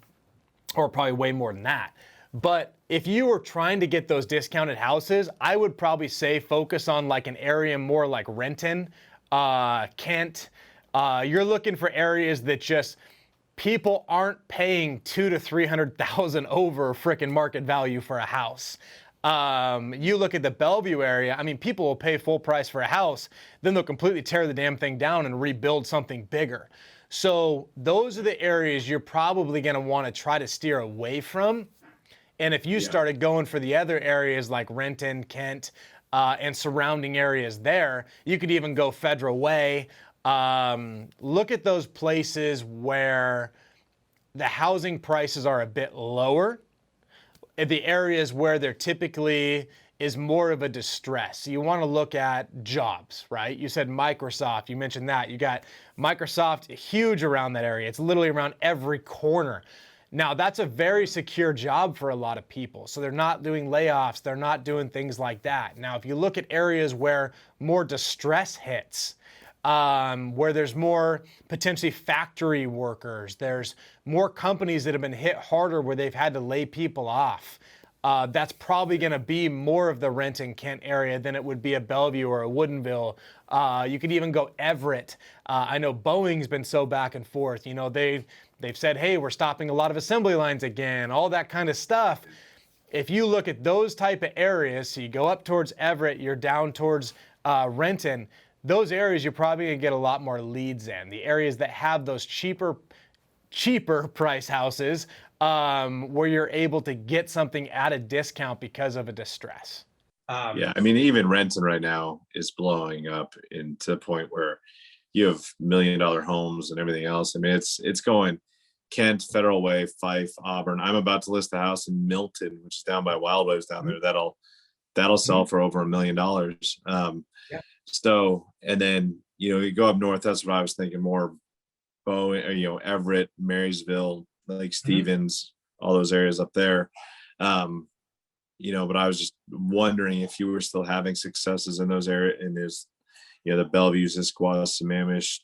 probably way more than that. But if you were trying to get those discounted houses, I would probably say focus on like an area more like Renton, Kent, You're looking for areas that just people aren't paying 200,000 to 300,000 over frickin' market value for a house. You look at the Bellevue area, I mean, people will pay full price for a house, then they'll completely tear the damn thing down and rebuild something bigger. So those are the areas you're probably gonna wanna try to steer away from. And if you started going for the other areas like Renton, Kent, and surrounding areas there, you could even go Federal Way. Look at those places where the housing prices are a bit lower, the areas where there typically is more of a distress. You want to look at jobs, right? You said Microsoft, you mentioned that. You got Microsoft huge around that area. It's literally around every corner. Now, that's a very secure job for a lot of people. So they're not doing layoffs. They're not doing things like that. Now, if you look at areas where more distress hits, where there's more potentially factory workers, there's more companies that have been hit harder where they've had to lay people off. That's probably going to be more of the Renton, Kent area than it would be a Bellevue or a Woodinville. You could even go Everett. I know Boeing's been so back and forth. You know, they've said, hey, we're stopping a lot of assembly lines again, all that kind of stuff. If you look at those type of areas, so you go up towards Everett, you're down towards Renton, those areas you're probably gonna get a lot more leads in. The areas that have those cheaper price houses where you're able to get something at a discount because of a distress. Yeah, I mean, even Renton right now is blowing up into the point where you have $1 million homes and everything else. I mean, it's going Kent, Federal Way, Fife, Auburn. I'm about to list a house in Milton, which is down by Wild Waves down there. That'll sell for over $1 million. So, and then, you go up north, that's what I was thinking, more Everett, Marysville, Lake Stevens, all those areas up there. But I was just wondering if you were still having successes in those areas, in this, the Bellevues, Issaquah, Sammamish,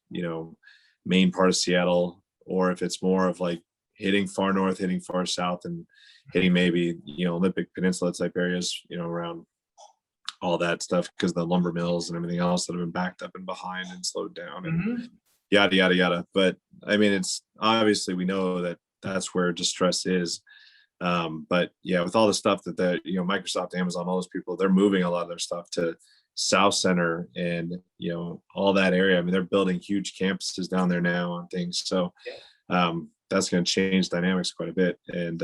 main part of Seattle, or if it's more of like hitting far north, hitting far south, and hitting maybe, Olympic Peninsula type areas, around all that stuff, because the lumber mills and everything else that have been backed up and behind and slowed down and yada, yada, yada. But I mean, it's obviously, we know that that's where distress is. But yeah, with all the stuff that Microsoft, Amazon, all those people, they're moving a lot of their stuff to South Center and, all that area. I mean, they're building huge campuses down there now and things. So that's going to change dynamics quite a bit. And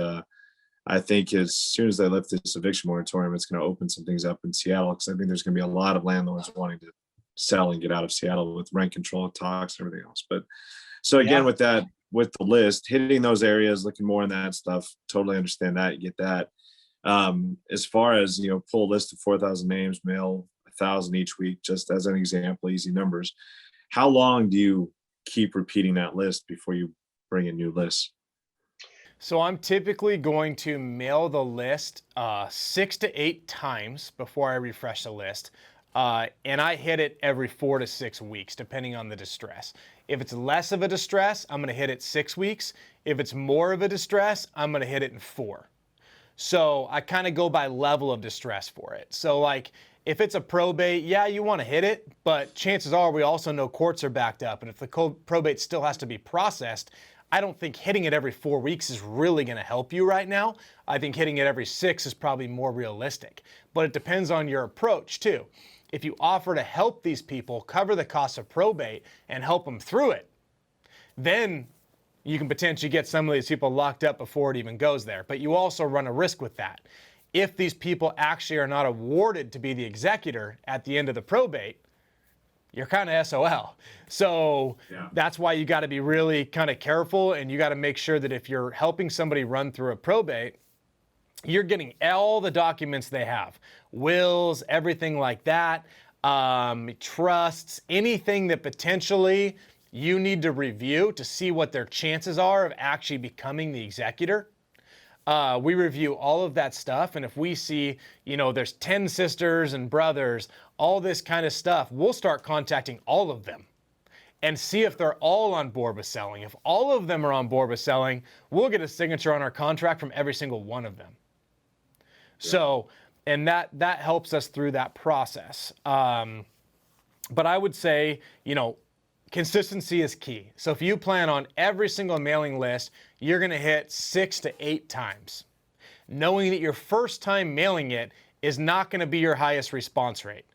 I think as soon as they lift this eviction moratorium, it's going to open some things up in Seattle, because I think there's going to be a lot of landlords wanting to sell and get out of Seattle with rent control talks and everything else. But so again, with that, with the list, hitting those areas, looking more in that stuff, totally understand that, you get that. As far as, pull a list of 4,000 names, mail 1,000 each week, just as an example, easy numbers. How long do you keep repeating that list before you bring in new lists? So I'm typically going to mail the list 6 to 8 times before I refresh the list. And I hit it every 4 to 6 weeks, depending on the distress. If it's less of a distress, I'm gonna hit it 6 weeks. If it's more of a distress, I'm gonna hit it in 4. So I kind of go by level of distress for it. So like, if it's a probate, yeah, you wanna hit it, but chances are we also know courts are backed up. And if the probate still has to be processed, I don't think hitting it every 4 weeks is really gonna help you right now. I think hitting it every 6 is probably more realistic, but it depends on your approach too. If you offer to help these people cover the cost of probate and help them through it, then you can potentially get some of these people locked up before it even goes there. But you also run a risk with that. If these people actually are not awarded to be the executor at the end of the probate, you're kind of SOL. So that's why you got to be really kind of careful, and you got to make sure that if you're helping somebody run through a probate, you're getting all the documents they have, wills, everything like that, trusts, anything that potentially you need to review to see what their chances are of actually becoming the executor. We review all of that stuff, and if we see, there's 10 sisters and brothers, all this kind of stuff, we'll start contacting all of them and see if they're all on board with selling. If all of them are on board with selling, we'll get a signature on our contract from every single one of them. So, and that helps us through that process. But I would say, consistency is key. So if you plan on every single mailing list, you're going to hit 6 to 8 times. Knowing that your first time mailing it is not going to be your highest response rate.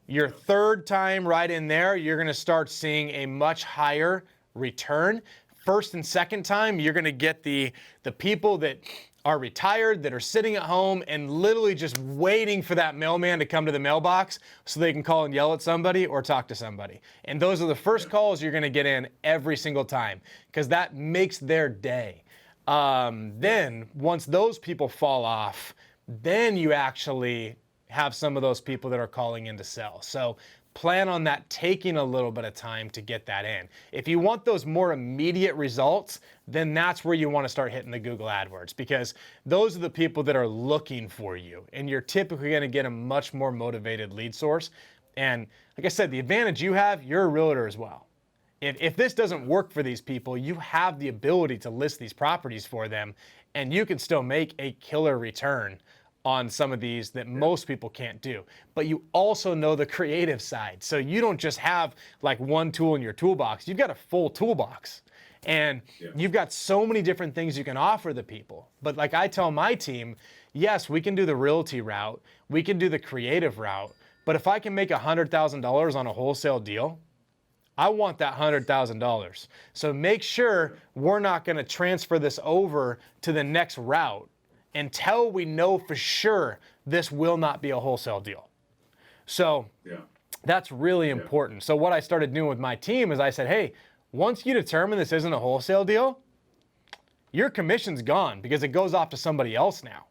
Your third time right in there, you're going to start seeing a much higher return. First and second time, you're going to get the people that are retired, that are sitting at home and literally just waiting for that mailman to come to the mailbox so they can call and yell at somebody or talk to somebody. And those are the first calls you're going to get in every single time because that makes their day. Then once those people fall off, then you actually have some of those people that are calling in to sell. So plan on that taking a little bit of time to get that in. If you want those more immediate results, then that's where you want to start hitting the Google AdWords because those are the people that are looking for you and you're typically going to get a much more motivated lead source. And like I said, the advantage you have, you're a realtor as well. If this doesn't work for these people, you have the ability to list these properties for them and you can still make a killer return on some of these that most people can't do. But you also know the creative side. So you don't just have like one tool in your toolbox, you've got a full toolbox. And you've got so many different things you can offer the people. But like I tell my team, yes, we can do the realty route, we can do the creative route, but if I can make $100,000 on a wholesale deal, I want that $100,000. So make sure we're not going to transfer this over to the next route until we know for sure this will not be a wholesale deal. So that's really important. So what I started doing with my team is I said, hey, once you determine this isn't a wholesale deal, your commission's gone because it goes off to somebody else now.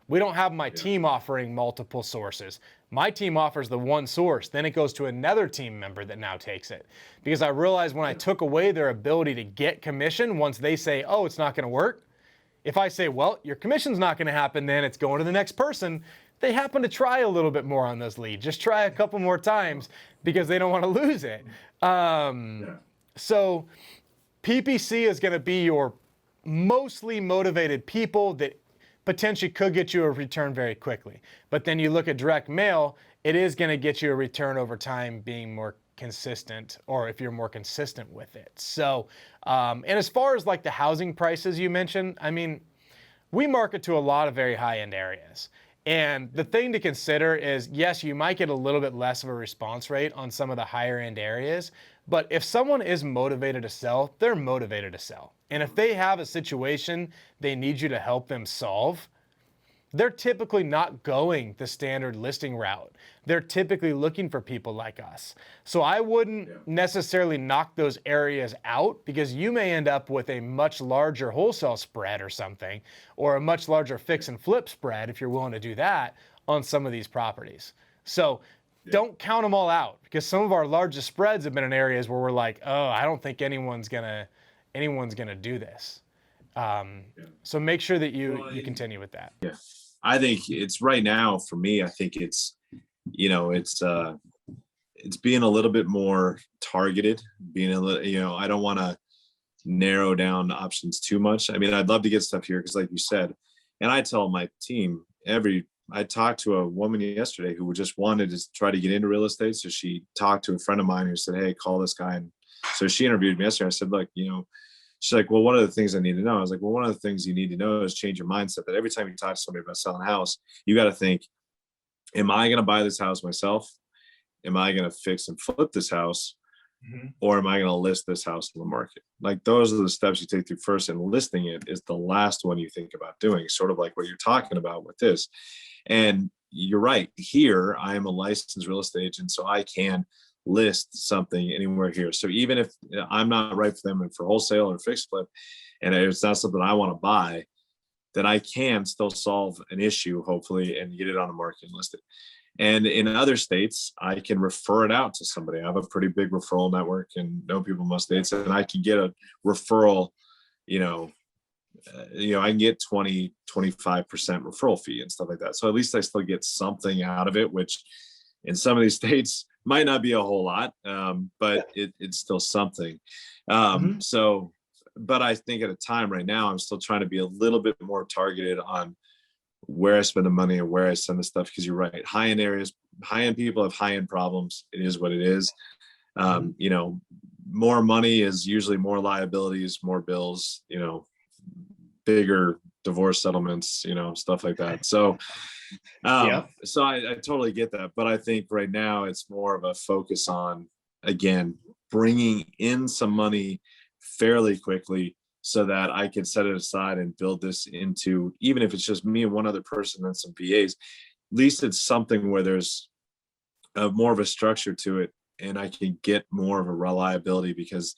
We don't have my team offering multiple sources. My team offers the one source, then it goes to another team member that now takes it. Because I realized when I took away their ability to get commission, once they say, oh, it's not gonna work, if I say, well, your commission's not going to happen, then it's going to the next person, they happen to try a little bit more on those leads. Just try a couple more times because they don't want to lose it. So PPC is going to be your mostly motivated people that potentially could get you a return very quickly. But then you look at direct mail, it is going to get you a return over time being more consistent, or if you're more consistent with it. So, and as far as like the housing prices you mentioned, I mean, we market to a lot of very high-end areas. And the thing to consider is, yes, you might get a little bit less of a response rate on some of the higher end areas, but if someone is motivated to sell, they're motivated to sell. And if they have a situation they need you to help them solve, they're typically not going the standard listing route. They're typically looking for people like us. So I wouldn't necessarily knock those areas out because you may end up with a much larger wholesale spread or something, or a much larger fix and flip spread if you're willing to do that on some of these properties. So don't count them all out because some of our largest spreads have been in areas where we're like, oh, I don't think anyone's gonna do this. So make sure that you continue with that. Yeah. I think it's right now for me, I think it's, it's being a little bit more targeted, being a little, I don't want to narrow down options too much. I mean, I'd love to get stuff here because like you said, and I tell my team I talked to a woman yesterday who just wanted to try to get into real estate. So she talked to a friend of mine who said, hey, call this guy. And so she interviewed me yesterday. I said, look, she's like, well, one of the things I need to know. I was like, well, one of the things you need to know is change your mindset that every time you talk to somebody about selling a house, you got to think, am I going to buy this house myself? Am I going to fix and flip this house? Or am I going to list this house in the market? Like those are the steps you take through first, and listing it is the last one you think about doing, sort of like what you're talking about with this. And you're right. Here, I am a licensed real estate agent, so I can list something anywhere here. So even if I'm not right for them and for wholesale or fixed flip, and it's not something I want to buy, then I can still solve an issue, hopefully, and get it on the market and list it. And in other states, I can refer it out to somebody. I have a pretty big referral network and know people in most states, and I can get a referral, I can get 20, 25% referral fee and stuff like that. So at least I still get something out of it, which in some of these states might not be a whole lot, but it's still something. So, but I think at a time right now, I'm still trying to be a little bit more targeted on where I spend the money and where I send the stuff. Because you're right, high-end areas, high-end people have high-end problems. It is what it is. You know, more money is usually more liabilities, more bills, you know, bigger divorce settlements, you know, stuff like that. So, so I totally get that. But I think right now it's more of a focus on, again, bringing in some money fairly quickly so that I can set it aside and build this into, even if it's just me and one other person and some VAs, at least it's something where there's more of a structure to it, and I can get more of a reliability, because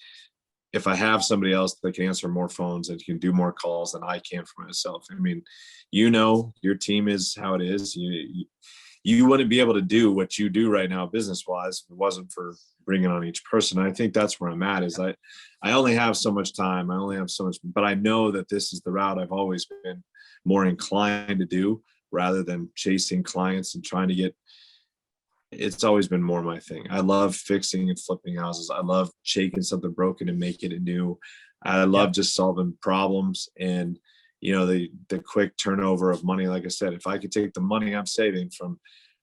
if I have somebody else that can answer more phones and can do more calls than I can for myself. I mean, you know, your team is how it is. You wouldn't be able to do what you do right now business wise if it wasn't for bringing on each person. I think that's where I'm at, is I only have so much time. I only have so much, but I know that this is the route I've always been more inclined to do, rather than chasing clients and trying to get. It's always been more my thing. I love fixing and flipping houses. I love shaking something broken and making it new. I love just solving problems, and, you know, the quick turnover of money. Like I said, if I could take the money I'm saving from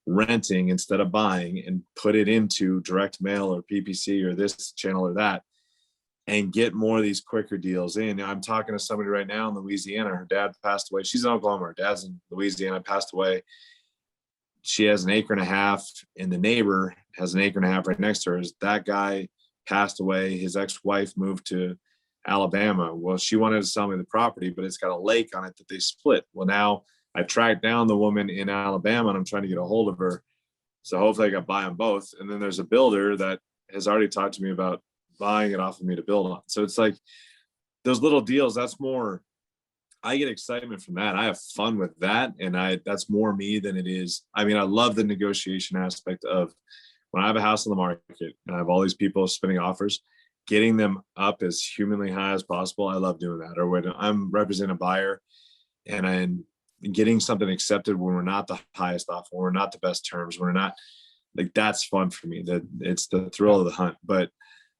renting instead of buying and put it into direct mail or PPC or this channel or that, and get more of these quicker deals in. I'm talking to somebody right now in Louisiana. Her dad passed away. She's in Oklahoma. Her dad's in Louisiana, passed away. She has an acre and a half, and the neighbor has an acre and a half right next to her. That guy passed away. His ex-wife moved to Alabama. Well, she wanted to sell me the property, but it's got a lake on it that they split. Well, now I tracked down the woman in Alabama, and I'm trying to get a hold of her. So hopefully I got buy them both. And then there's a builder that has already talked to me about buying it off of me to build on. So it's like those little deals, that's more, I get excitement from that. I have fun with that. And that's more me than it is. I mean, I love the negotiation aspect of when I have a house on the market and I have all these people spinning offers, getting them up as humanly high as possible. I love doing that. Or when I'm representing a buyer and I'm getting something accepted when we're not the highest offer, when we're not the best terms, when we're not, like, that's fun for me. That it's the thrill of the hunt. But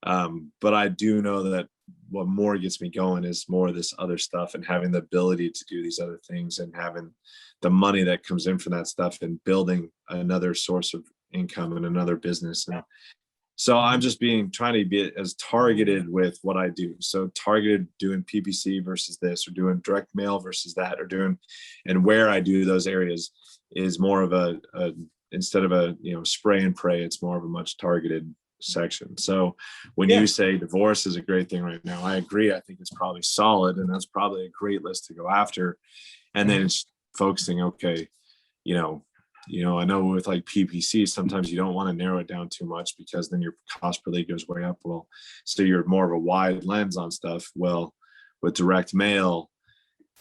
I do know that what more gets me going is more of this other stuff, and having the ability to do these other things, and having the money that comes in from that stuff, and building another source of income and another business. And so I'm just trying to be as targeted with what I do. So targeted doing PPC versus this, or doing direct mail versus that, or doing, and where I do those areas is more of a instead of a, you know, spray and pray, it's more of a much targeted section. So when you say divorce is a great thing right now, I agree. I think it's probably solid, and that's probably a great list to go after. And then it's focusing, okay, you know, I know with like PPC, sometimes you don't want to narrow it down too much, because then your cost per lead goes way up. Well, so you're more of a wide lens on stuff. Well, with direct mail,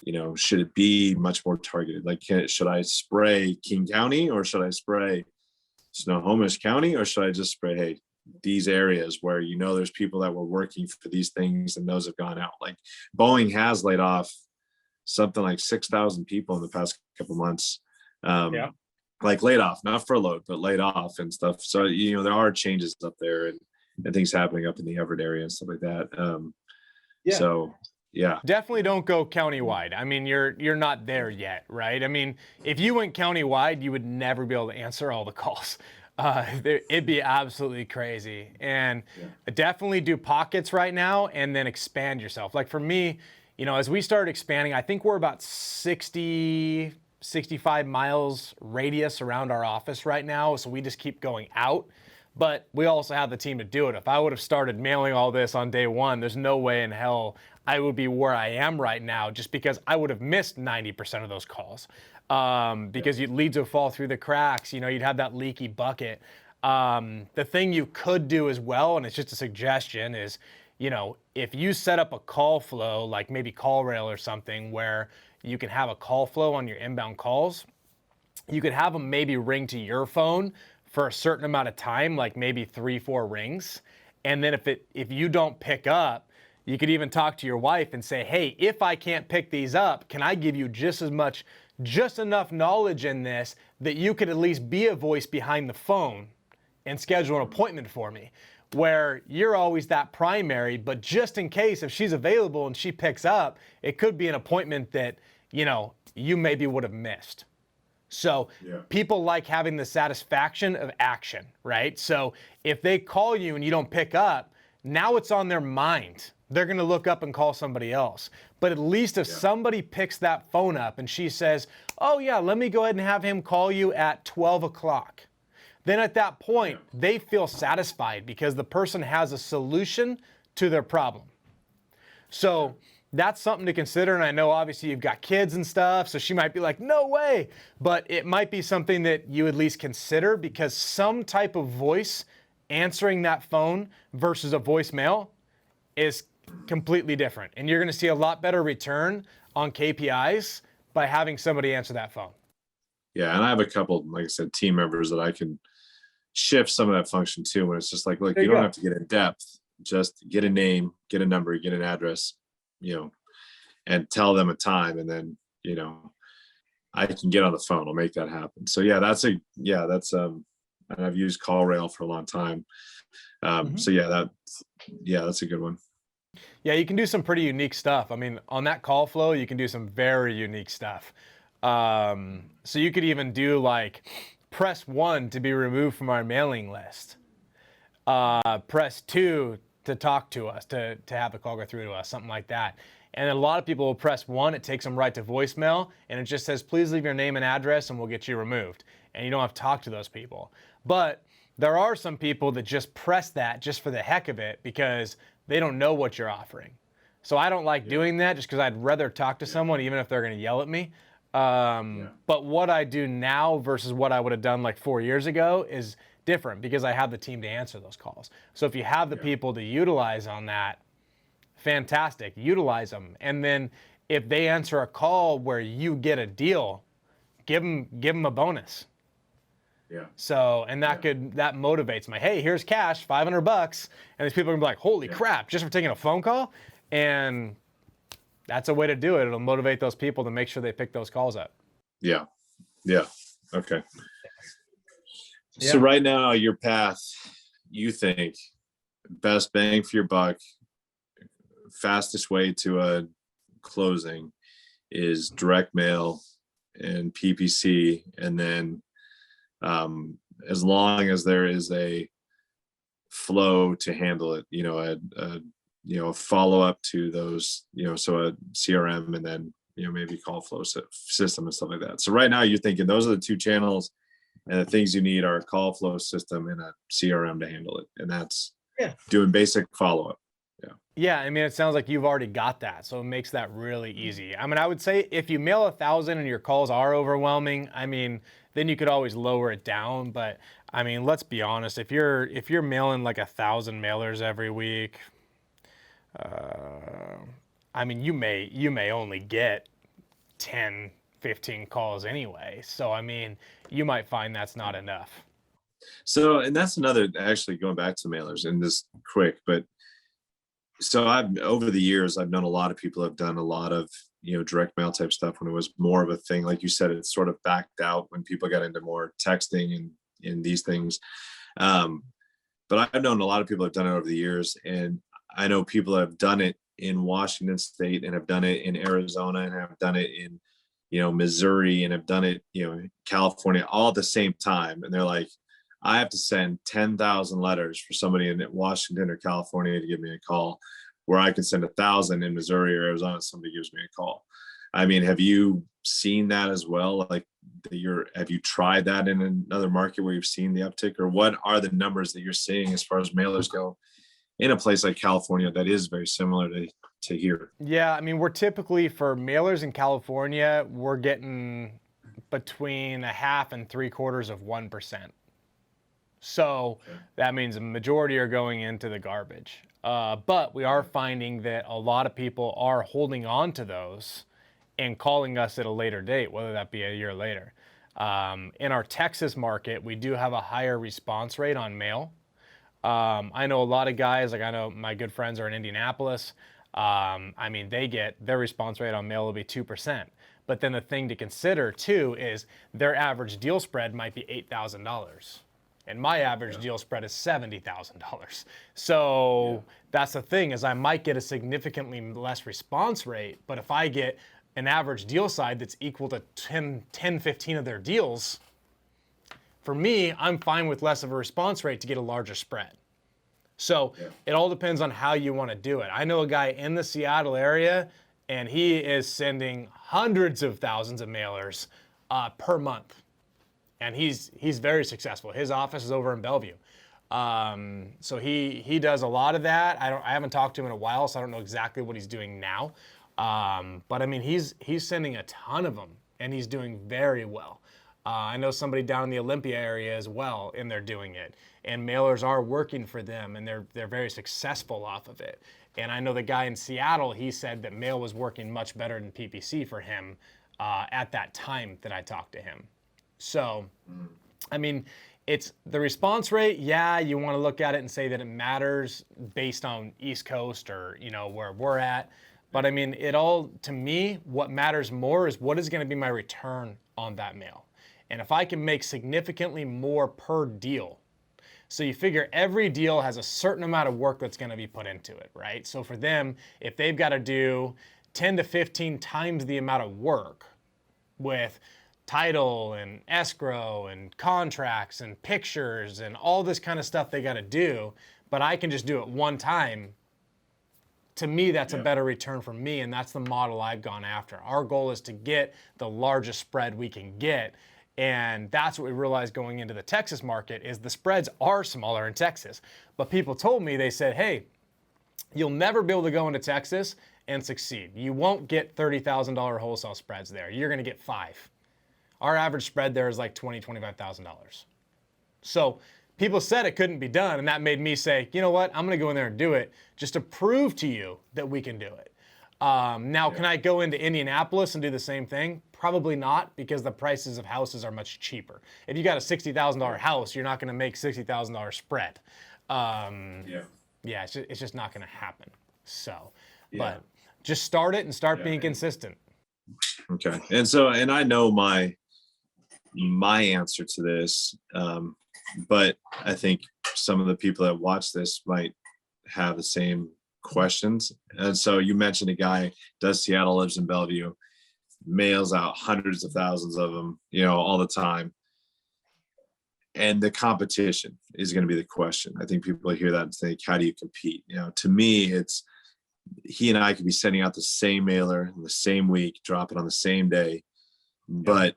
you know, should it be much more targeted? Like, should I spray King County, or should I spray Snohomish County, or should I just spray, hey, these areas where, you know, there's people that were working for these things and those have gone out. Like Boeing has laid off something like 6,000 people in the past couple months. Like laid off, not furloughed, but laid off and stuff. So, you know, there are changes up there, and things happening up in the Everett area and stuff like that. So yeah, definitely don't go countywide. I mean, you're not there yet, right? I mean, if you went countywide, you would never be able to answer all the calls. It'd be absolutely crazy. And definitely do pockets right now, and then expand yourself. Like for me, you know, as we started expanding, I think we're about 65 miles radius around our office right now. So we just keep going out, but we also have the team to do it. If I would have started mailing all this on day one, there's no way in hell I would be where I am right now, just because I would have missed 90% of those calls. Because leads would fall through the cracks, you know, you'd have that leaky bucket. The thing you could do as well, and it's just a suggestion, is, you know, if you set up a call flow, like maybe CallRail or something, where you can have a call flow on your inbound calls, you could have them maybe ring to your phone for a certain amount of time, like maybe 3-4 rings. And then if you don't pick up, you could even talk to your wife and say, hey, if I can't pick these up, can I give you just enough knowledge in this that you could at least be a voice behind the phone and schedule an appointment for me, where you're always that primary, but just in case, if she's available and she picks up, it could be an appointment that, you know, you maybe would have missed. So people like having the satisfaction of action, right? So if they call you and you don't pick up, now it's on their mind. They're going to look up and call somebody else. But at least if somebody picks that phone up and she says, oh yeah, let me go ahead and have him call you at 12 o'clock. Then at that point, they feel satisfied because the person has a solution to their problem. So that's something to consider. And I know obviously you've got kids and stuff, so she might be like, no way. But it might be something that you at least consider, because some type of voice answering that phone versus a voicemail is completely different. And you're going to see a lot better return on KPIs by having somebody answer that phone. Yeah. And I have a couple, like I said, team members that I can shift some of that function to, when it's just like, look, you don't have to get in depth. Just get a name, get a number, get an address, and tell them a time. And then, I can get on the phone. I'll make that happen. So that's and I've used CallRail for a long time. So that's a good one. Yeah, you can do some pretty unique stuff. I mean, on that call flow, you can do some very unique stuff. So you could even do like, press 1 to be removed from our mailing list. Press 2 to talk to us, to have the call go through to us, something like that. And a lot of people will press 1, it takes them right to voicemail, and it just says, please leave your name and address and we'll get you removed. And you don't have to talk to those people. But there are some people that just press that just for the heck of it because they don't know what you're offering. So I don't like doing that, just because I'd rather talk to someone even if they're going to yell at me. But what I do now versus what I would have done like 4 years ago is different, because I have the team to answer those calls. So if you have the people to utilize on that, fantastic, utilize them. And then if they answer a call where you get a deal, give them a bonus. Yeah. So, and that motivates me. Hey, here's cash, $500. And these people are gonna be like, holy crap, just for taking a phone call? And that's a way to do it. It'll motivate those people to make sure they pick those calls up. Yeah. Yeah. Okay. Yeah. So right now, your path, you think best bang for your buck, fastest way to a closing is direct mail and PPC. And then as long as there is a flow to handle it, a follow up to those, so a CRM, and then, maybe call flow system and stuff like that. So right now you're thinking those are the two channels, and the things you need are a call flow system and a CRM to handle it. And that's doing basic follow up. Yeah, I mean, it sounds like you've already got that, so it makes that really easy. I mean, I would say if you mail 1,000 and your calls are overwhelming, I mean, then you could always lower it down. But I mean, let's be honest, if you're mailing like 1,000 mailers every week, I mean, you may only get 10, 15 calls anyway. So I mean, you might find that's not enough. So, and that's another, actually going back to mailers, and this quick, but so over the years, I've known a lot of people have done a lot of, direct mail type stuff when it was more of a thing. Like you said, it's sort of backed out when people got into more texting and these things. But I've known a lot of people have done it over the years, and I know people have done it in Washington State and have done it in Arizona and have done it in, Missouri, and have done it, California, all at the same time. And they're like, I have to send 10,000 letters for somebody in Washington or California to give me a call, where I can send 1,000 in Missouri or Arizona, somebody gives me a call. I mean, have you seen that as well? Like, have you tried that in another market where you've seen the uptick, or what are the numbers that you're seeing as far as mailers go in a place like California that is very similar to here? Yeah, I mean, we're typically, for mailers in California, we're getting between 0.5 and 0.75%. So that means a majority are going into the garbage. But we are finding that a lot of people are holding on to those and calling us at a later date, whether that be a year later. In our Texas market, we do have a higher response rate on mail. I know a lot of guys, like I know my good friends are in Indianapolis. I mean, their response rate on mail will be 2%. But then the thing to consider too is their average deal spread might be $8,000. And my average deal spread is $70,000. So that's the thing, is I might get a significantly less response rate, but if I get an average deal size that's equal to 10, 15 of their deals, for me, I'm fine with less of a response rate to get a larger spread. So it all depends on how you want to do it. I know a guy in the Seattle area, and he is sending hundreds of thousands of mailers per month. And he's very successful. His office is over in Bellevue. So he does a lot of that. I haven't talked to him in a while, so I don't know exactly what he's doing now. But I mean, he's sending a ton of them, and he's doing very well. I know somebody down in the Olympia area as well, and they're doing it. And mailers are working for them, and they're very successful off of it. And I know the guy in Seattle, he said that mail was working much better than PPC for him at that time that I talked to him. So, I mean, it's the response rate. Yeah, you want to look at it and say that it matters based on East Coast or, you know, where we're at. But I mean, to me, what matters more is what is going to be my return on that mail. And if I can make significantly more per deal, so you figure every deal has a certain amount of work that's going to be put into it, right? So for them, if they've got to do 10 to 15 times the amount of work with title and escrow and contracts and pictures and all this kind of stuff they got to do, but I can just do it one time, to me, that's a better return for me, and that's the model I've gone after. Our goal is to get the largest spread we can get, and that's what we realized going into the Texas market is the spreads are smaller in Texas. But people told me, they said, hey, you'll never be able to go into Texas and succeed. You won't get $30,000 wholesale spreads there. You're going to get 5. Our average spread there is like $20,000, $25,000. So people said it couldn't be done, and that made me say, you know what, I'm going to go in there and do it just to prove to you that we can do it. Now, can I go into Indianapolis and do the same thing? Probably not, because the prices of houses are much cheaper. If you got a $60,000 house, you're not going to make $60,000 spread. It's just not going to happen. So, but just start it and start being consistent. Okay. And I know my answer to this, but I think some of the people that watch this might have the same questions. And so you mentioned a guy does Seattle, lives in Bellevue, mails out hundreds of thousands of them, you know, all the time. And the competition is going to be the question. I think people hear that and think, how do you compete? You know, to me, it's he and I could be sending out the same mailer in the same week, drop it on the same day, but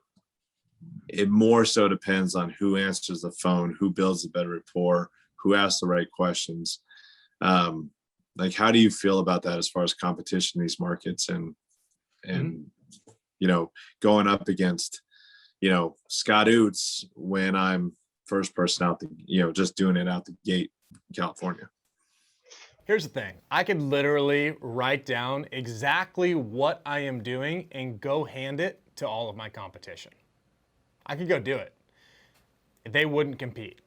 it more so depends on who answers the phone, who builds a better rapport, who asks the right questions. Like, how do you feel about that as far as competition in these markets and you know, going up against, you know, Scott Oots when I'm first person out the, you know, just doing it out the gate in California? Here's the thing. I could literally write down exactly what I am doing and go hand it to all of my competition. I could go do it. They wouldn't compete.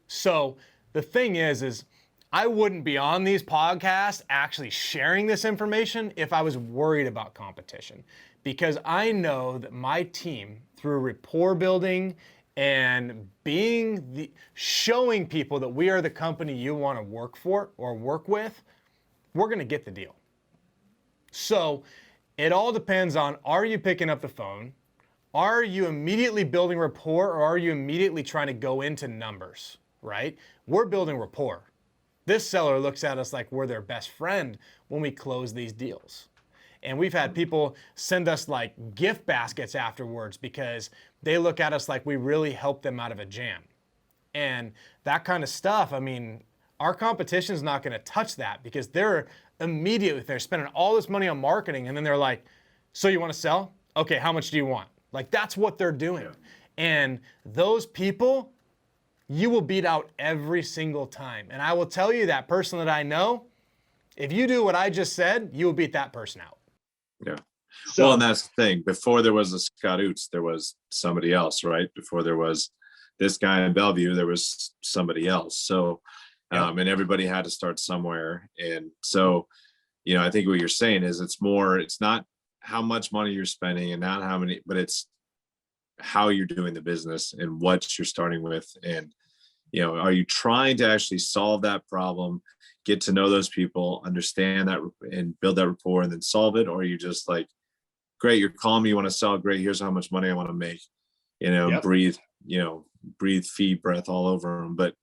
So the thing is I wouldn't be on these podcasts actually sharing this information if I was worried about competition, because I know that my team, through rapport building and showing people that we are the company you want to work for or work with, we're going to get the deal. So it all depends on, are you picking up the phone? Are you immediately building rapport, or are you immediately trying to go into numbers, right? We're building rapport. This seller looks at us like we're their best friend when we close these deals. And we've had people send us like gift baskets afterwards because they look at us like we really helped them out of a jam. And that kind of stuff, I mean, our competition's not going to touch that, because they're spending all this money on marketing, and then they're like, so you want to sell? Okay, how much do you want? Like, that's what they're doing. And those people, you will beat out every single time. And I will tell you, that person that I know, if you do what I just said, you will beat that person out. Yeah. So, well, and that's the thing. Before there was a Scott Oots, there was somebody else, right? Before there was this guy in Bellevue, there was somebody else. So, and everybody had to start somewhere. And so, you know, I think what you're saying is it's not how much money you're spending and not how many, but it's how you're doing the business and what you're starting with. And, you know, are you trying to actually solve that problem, get to know those people, understand that and build that rapport and then solve it? Or are you just like great, you're calling me, you want to sell, great, here's how much money I want to make, and breathe fee breath all over them. But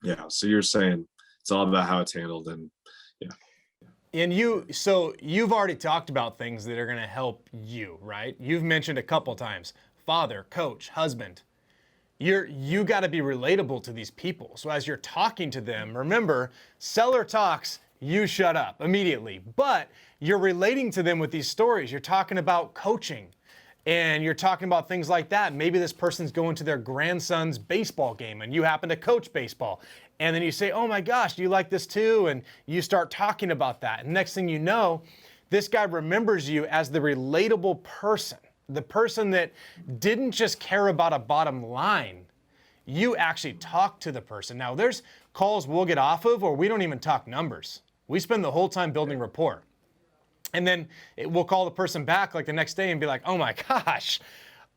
yeah, so you're saying it's all about how it's handled. And And you've already talked about things that are going to help you, right? You've mentioned a couple times, father, coach, husband. You got to be relatable to these people. So as you're talking to them, remember, seller talks, you shut up immediately. But you're relating to them with these stories. You're talking about coaching, and you're talking about things like that. Maybe this person's going to their grandson's baseball game and you happen to coach baseball. And then you say, oh my gosh, do you like this too? And you start talking about that. And next thing you know, this guy remembers you as the relatable person, the person that didn't just care about a bottom line. You actually talk to the person. Now there's calls we'll get off of or we don't even talk numbers. We spend the whole time building rapport. And then we'll call the person back like the next day and be like, oh my gosh,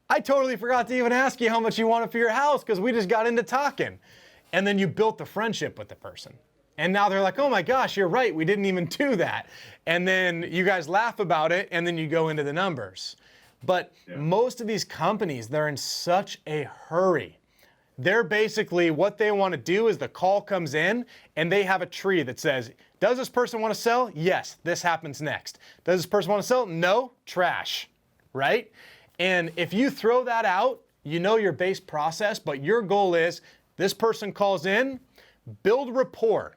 I totally forgot to even ask you how much you wanted for your house because we just got into talking. And then you built the friendship with the person. And now they're like, oh my gosh, you're right, we didn't even do that. And then you guys laugh about it and then you go into the numbers. But most of these companies, they're in such a hurry. They're basically, what they want to do is the call comes in and they have a tree that says, does this person want to sell? Yes, this happens next. Does this person want to sell? No, trash, right? And if you throw that out, you know your base process, but your goal is this person calls in, build rapport.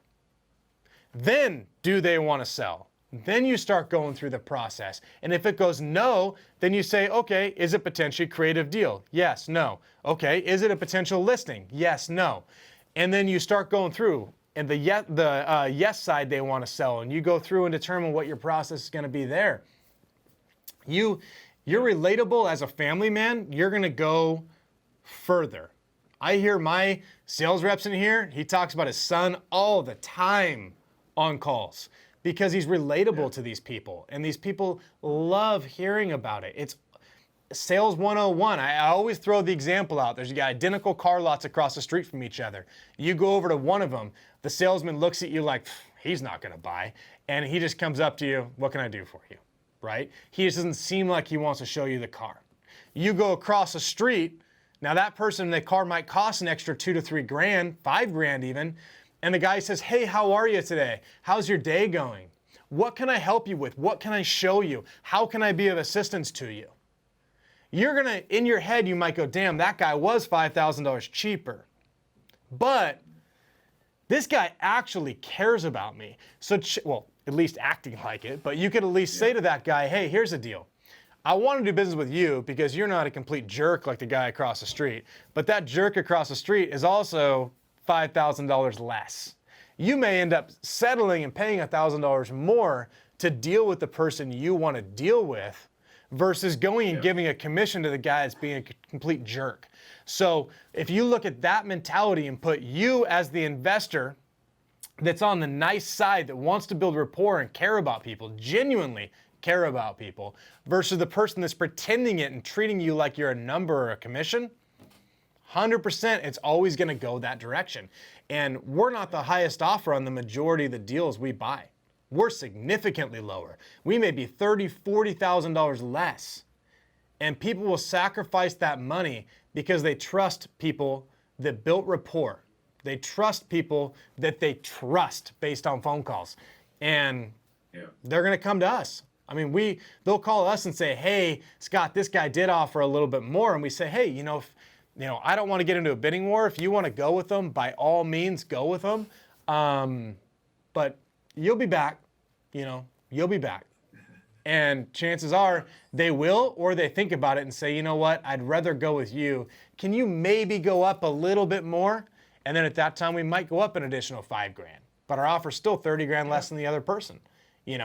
Then do they want to sell? Then you start going through the process. And if it goes no, then you say, okay, is it potentially a creative deal? Yes, no. Okay, is it a potential listing? Yes, no. And then you start going through. And the yes side they want to sell. And you go through and determine what your process is going to be there. You're relatable as a family man. You're going to go further. I hear my sales reps in here. He talks about his son all the time on calls because he's relatable to these people. And these people love hearing about it. It's Sales 101. I always throw the example out. There's identical car lots across the street from each other. You go over to one of them, the salesman looks at you like, he's not going to buy. And he just comes up to you, what can I do for you? Right? He just doesn't seem like he wants to show you the car. You go across the street, now that person, the car might cost an extra $2 to $3 grand, $5 grand even. And the guy says, hey, how are you today? How's your day going? What can I help you with? What can I show you? How can I be of assistance to you? You're gonna, in your head, you might go, damn, that guy was $5,000 cheaper. But this guy actually cares about me. So, well, at least acting like it, but you could at least say to that guy, hey, here's the deal. I want to do business with you because you're not a complete jerk like the guy across the street. But that jerk across the street is also $5,000 less. You may end up settling and paying $1,000 more to deal with the person you want to deal with versus going and giving a commission to the guy that's being a complete jerk. So if you look at that mentality and put you as the investor that's on the nice side that wants to build rapport and care about people, genuinely care about people, versus the person that's pretending it and treating you like you're a number or a commission, 100% it's always going to go that direction. And we're not the highest offer on the majority of the deals we buy. We're significantly lower. We may be $30,000, $40,000 less. And people will sacrifice that money because they trust people that built rapport. They trust people that they trust based on phone calls. And they're going to come to us. I mean, they'll call us and say, hey, Scott, this guy did offer a little bit more. And we say, hey, I don't want to get into a bidding war. If you want to go with them, by all means, go with them. But you'll be back, you'll be back. And chances are they will, or they think about it and say, you know what, I'd rather go with you. Can you maybe go up a little bit more? And then at that time, we might go up an additional $5 grand, but our offer's still 30 grand less than the other person. We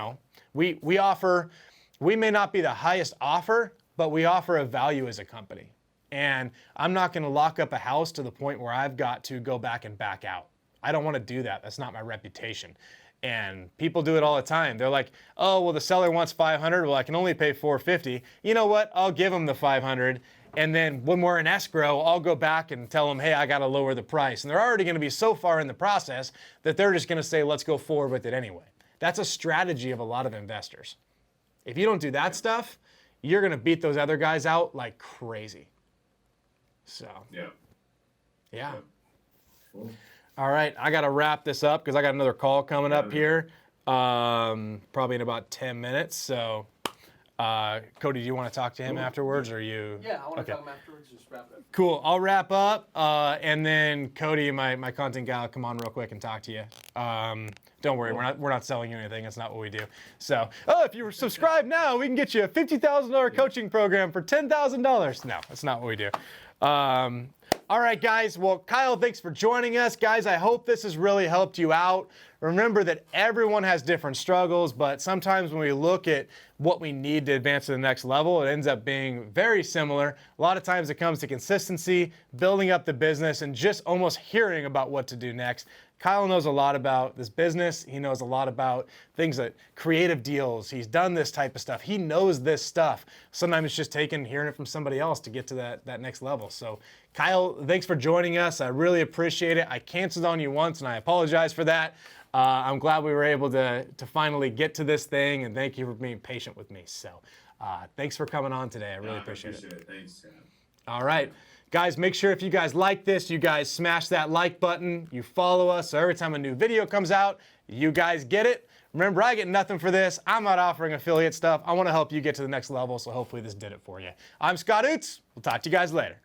may not be the highest offer, but we offer a value as a company. And I'm not going to lock up a house to the point where I've got to go back and back out. I don't want to do that. That's not my reputation. And people do it all the time. They're like, oh, well, the seller wants 500. Well, I can only pay 450. You know what? I'll give them the 500. And then when we're in escrow, I'll go back and tell them, hey, I got to lower the price. And they're already going to be so far in the process that they're just going to say, let's go forward with it anyway. That's a strategy of a lot of investors. If you don't do that stuff, you're going to beat those other guys out like crazy. So, yeah. Cool. All right, I got to wrap this up because I got another call coming up here, probably in about 10 minutes. So, Cody, do you want to talk to him afterwards, or you? Yeah, I want to talk to him afterwards. Just wrap it up. Cool. I'll wrap up, and then Cody, my content guy, will come on real quick and talk to you. Don't worry, we're not selling you anything. That's not what we do. So, if you subscribe now, we can get you a $50,000 coaching program for $10,000. No, that's not what we do. All right, guys. Well, Kyle, thanks for joining us. Guys, I hope this has really helped you out. Remember that everyone has different struggles, but sometimes when we look at what we need to advance to the next level, it ends up being very similar. A lot of times it comes to consistency, building up the business, and just almost hearing about what to do next. Kyle knows a lot about this business. He knows a lot about things that creative deals. He's done this type of stuff. He knows this stuff. Sometimes it's just hearing it from somebody else to get to that next level. So Kyle, thanks for joining us. I really appreciate it. I canceled on you once and I apologize for that. I'm glad we were able to finally get to this thing, and thank you for being patient with me. So thanks for coming on today. I really appreciate it. Thanks, Sam. All right. Guys, make sure if you guys like this, you guys smash that like button. You follow us, so every time a new video comes out, you guys get it. Remember, I get nothing for this. I'm not offering affiliate stuff. I want to help you get to the next level, so hopefully this did it for you. I'm Scott Oots. We'll talk to you guys later.